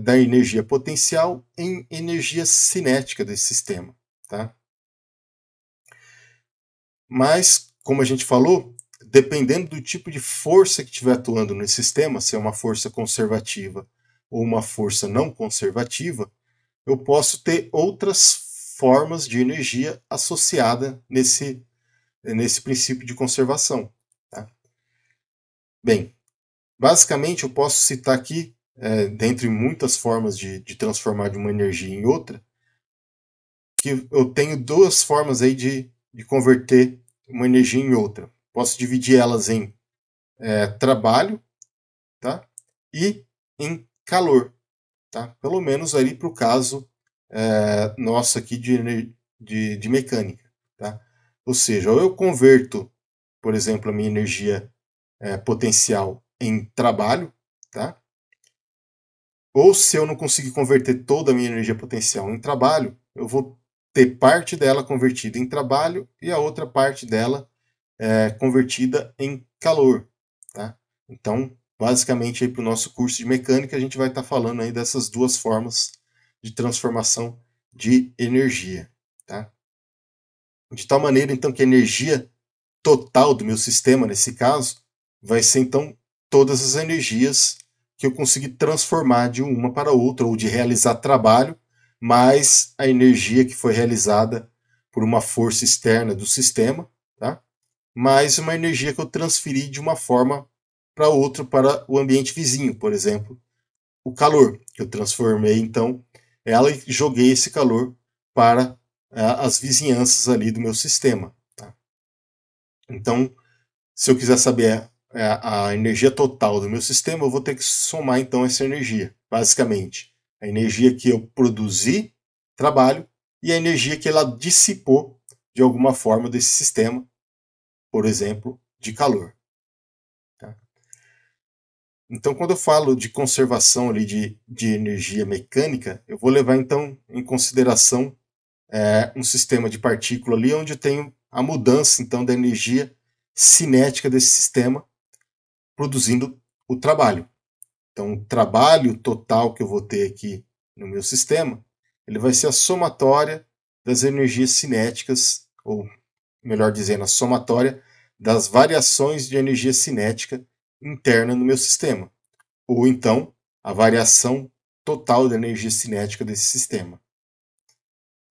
da energia potencial em energia cinética desse sistema, tá? Mas, como a gente falou, dependendo do tipo de força que estiver atuando nesse sistema, se é uma força conservativa ou uma força não conservativa, eu posso ter outras formas de energia associada nesse princípio de conservação. Tá? Bem, basicamente eu posso citar aqui, dentre muitas formas de transformar de uma energia em outra, que eu tenho duas formas aí de converter uma energia em outra. Posso dividir elas em trabalho, tá? E em calor, tá? Pelo menos ali para o caso nosso aqui de mecânica, tá? Ou seja, ou eu converto, por exemplo, a minha energia potencial em trabalho, tá? Ou se eu não conseguir converter toda a minha energia potencial em trabalho, eu vou ter parte dela convertida em trabalho e a outra parte dela convertida em calor, tá? Então, basicamente, para o nosso curso de mecânica, a gente vai estar falando aí dessas duas formas de transformação de energia, tá? De tal maneira, então, que a energia total do meu sistema, nesse caso, vai ser, então, todas as energias que eu consegui transformar de uma para outra, ou de realizar trabalho, mais a energia que foi realizada por uma força externa do sistema, tá? Mais uma energia que eu transferi de uma forma para outra, para o ambiente vizinho, por exemplo, o calor, que eu transformei, então, ela e joguei esse calor para as vizinhanças ali do meu sistema. Tá? Então, se eu quiser saber a energia total do meu sistema, eu vou ter que somar, então, essa energia, basicamente. A energia que eu produzi, trabalho, e a energia que ela dissipou de alguma forma desse sistema, por exemplo, de calor. Tá? Então, quando eu falo de conservação ali de energia mecânica, eu vou levar, então, em consideração um sistema de partícula ali, onde eu tenho a mudança, então, da energia cinética desse sistema, produzindo o trabalho. Então, o trabalho total que eu vou ter aqui no meu sistema, ele vai ser a somatória das energias cinéticas, ou melhor dizendo, a somatória das variações de energia cinética interna no meu sistema. Ou então, a variação total da energia cinética desse sistema.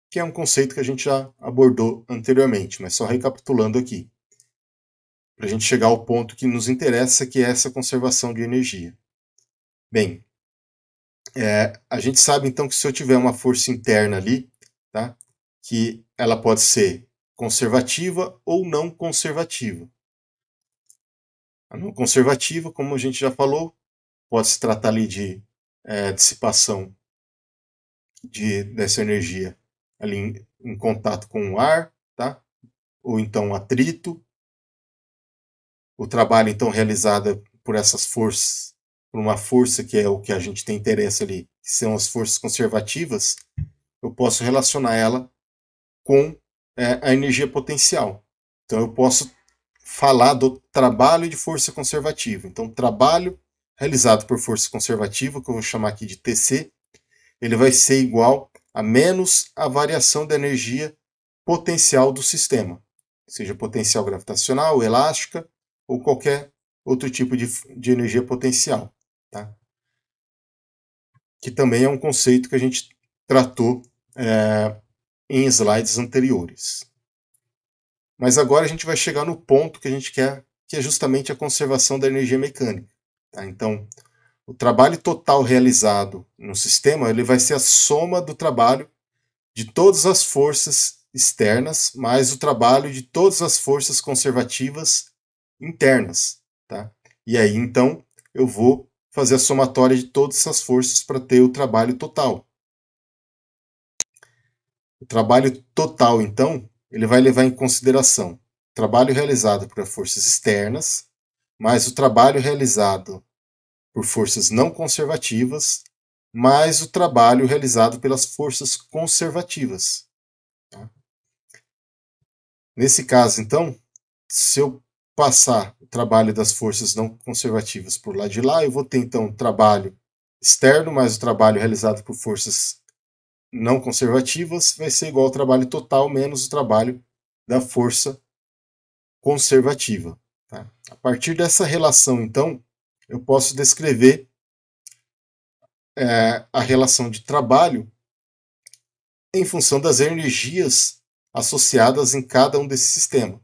Que é um conceito que a gente já abordou anteriormente, mas só recapitulando aqui. Para a gente chegar ao ponto que nos interessa, que é essa conservação de energia. Bem, a gente sabe então que se eu tiver uma força interna ali, tá, que ela pode ser conservativa ou não conservativa. A não conservativa, como a gente já falou, pode se tratar ali de dissipação dessa energia ali em contato com o ar, tá? Ou então atrito. O trabalho então realizado por essas forças, por uma força que é o que a gente tem interesse ali, que são as forças conservativas, eu posso relacionar ela com a energia potencial. Então eu posso falar do trabalho de força conservativa. Então, trabalho realizado por força conservativa, que eu vou chamar aqui de TC, ele vai ser igual a menos a variação da energia potencial do sistema, seja potencial gravitacional, elástica ou qualquer outro tipo de energia potencial. Tá? Que também é um conceito que a gente tratou em slides anteriores. Mas agora a gente vai chegar no ponto que a gente quer, que é justamente a conservação da energia mecânica. Tá? Então, o trabalho total realizado no sistema ele vai ser a soma do trabalho de todas as forças externas, mais o trabalho de todas as forças conservativas internas. Tá? E aí, então, eu vou fazer a somatória de todas essas forças para ter o trabalho total. O trabalho total, então, ele vai levar em consideração o trabalho realizado por forças externas, mais o trabalho realizado por forças não conservativas, mais o trabalho realizado pelas forças conservativas. Tá? Nesse caso, então, se eu passar o trabalho das forças não conservativas por lá de lá, eu vou ter então trabalho externo mais o trabalho realizado por forças não conservativas vai ser igual ao trabalho total menos o trabalho da força conservativa. Tá? A partir dessa relação, então, eu posso descrever a relação de trabalho em função das energias associadas em cada um desses sistemas.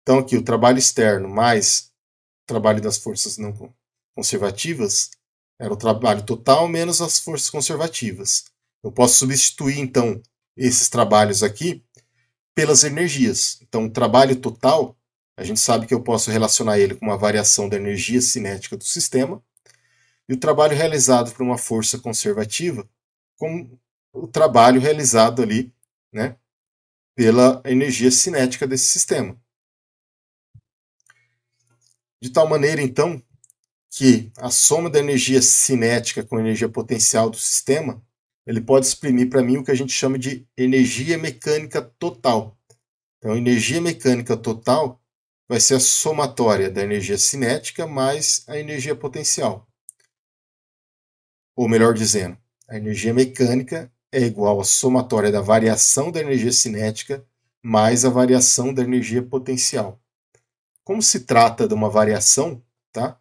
Então, aqui, o trabalho externo mais o trabalho das forças não conservativas era o trabalho total menos as forças conservativas. Eu posso substituir, então, esses trabalhos aqui pelas energias. Então, o trabalho total, a gente sabe que eu posso relacionar ele com uma variação da energia cinética do sistema, e o trabalho realizado por uma força conservativa com o trabalho realizado ali, né, pela energia cinética desse sistema. De tal maneira, então, que a soma da energia cinética com a energia potencial do sistema, ele pode exprimir para mim o que a gente chama de energia mecânica total. Então, a energia mecânica total vai ser a somatória da energia cinética mais a energia potencial. Ou melhor dizendo, a energia mecânica é igual à somatória da variação da energia cinética mais a variação da energia potencial. Como se trata de uma variação, tá?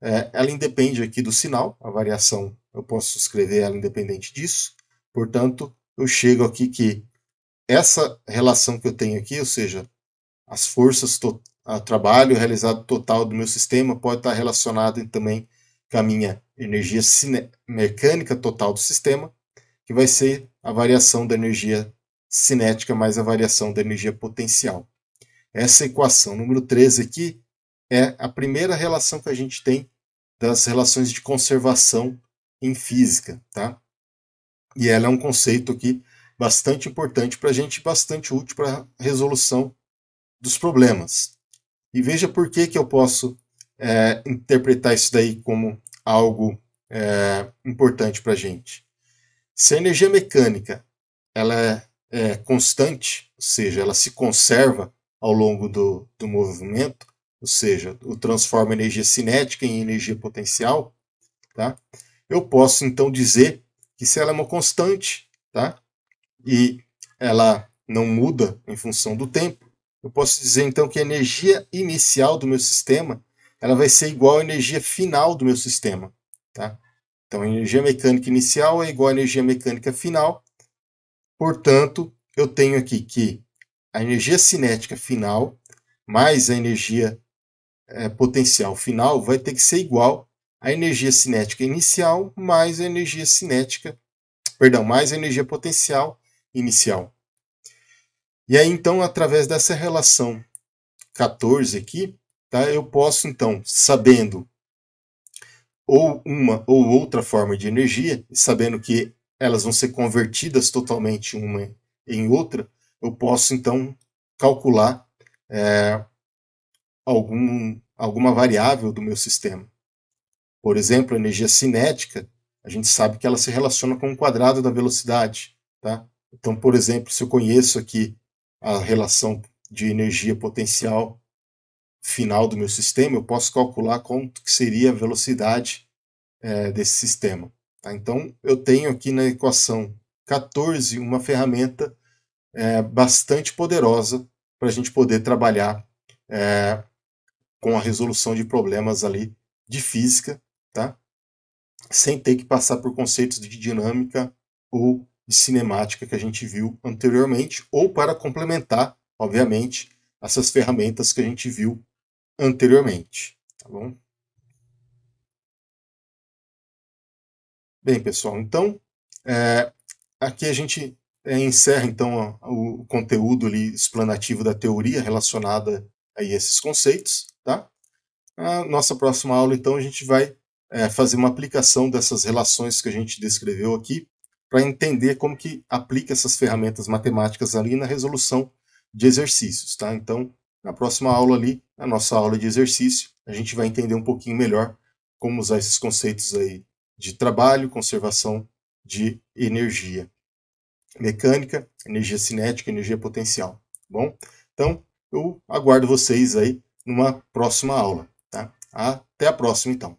Ela independe aqui do sinal, a variação eu posso escrever ela independente disso, portanto, eu chego aqui que essa relação que eu tenho aqui, ou seja, as forças, o trabalho realizado total do meu sistema pode estar relacionado também com a minha energia mecânica total do sistema, que vai ser a variação da energia cinética mais a variação da energia potencial. Essa equação número 13 aqui é a primeira relação que a gente tem das relações de conservação em física, tá? E ela é um conceito aqui bastante importante para a gente, bastante útil para a resolução dos problemas. E veja por que eu posso interpretar isso daí como algo importante para a gente. Se a energia mecânica ela é constante, ou seja, ela se conserva ao longo do movimento, ou seja, o transforma energia cinética em energia potencial, tá? Eu posso então dizer que se ela é uma constante, tá? E ela não muda em função do tempo, eu posso dizer então que a energia inicial do meu sistema ela vai ser igual à energia final do meu sistema, tá? Então a energia mecânica inicial é igual à energia mecânica final, portanto eu tenho aqui que a energia cinética final mais a energia potencial final vai ter que ser igual à energia cinética inicial mais a energia cinética, perdão, mais a energia potencial inicial. E aí então, através dessa relação 14 aqui, tá, eu posso então, sabendo ou uma ou outra forma de energia, sabendo que elas vão ser convertidas totalmente uma em outra, eu posso então calcular alguma variável do meu sistema. Por exemplo, a energia cinética, a gente sabe que ela se relaciona com o quadrado da velocidade. Tá? Então, por exemplo, se eu conheço aqui a relação de energia potencial final do meu sistema, eu posso calcular quanto que seria a velocidade desse sistema. Tá? Então, eu tenho aqui na equação 14 uma ferramenta bastante poderosa para a gente poder trabalhar com a resolução de problemas ali de física, tá? Sem ter que passar por conceitos de dinâmica ou de cinemática que a gente viu anteriormente, ou para complementar, obviamente, essas ferramentas que a gente viu anteriormente. Tá bom? Bem, pessoal, então aqui a gente encerra então o conteúdo ali explanativo da teoria relacionada a esses conceitos, tá? Na nossa próxima aula, então, a gente vai fazer uma aplicação dessas relações que a gente descreveu aqui para entender como que aplica essas ferramentas matemáticas ali na resolução de exercícios, tá? Então, na próxima aula ali, na nossa aula de exercício, a gente vai entender um pouquinho melhor como usar esses conceitos aí de trabalho, conservação de energia mecânica, energia cinética, energia potencial, tá bom? Então, eu aguardo vocês aí numa próxima aula. Tá? Até a próxima, então.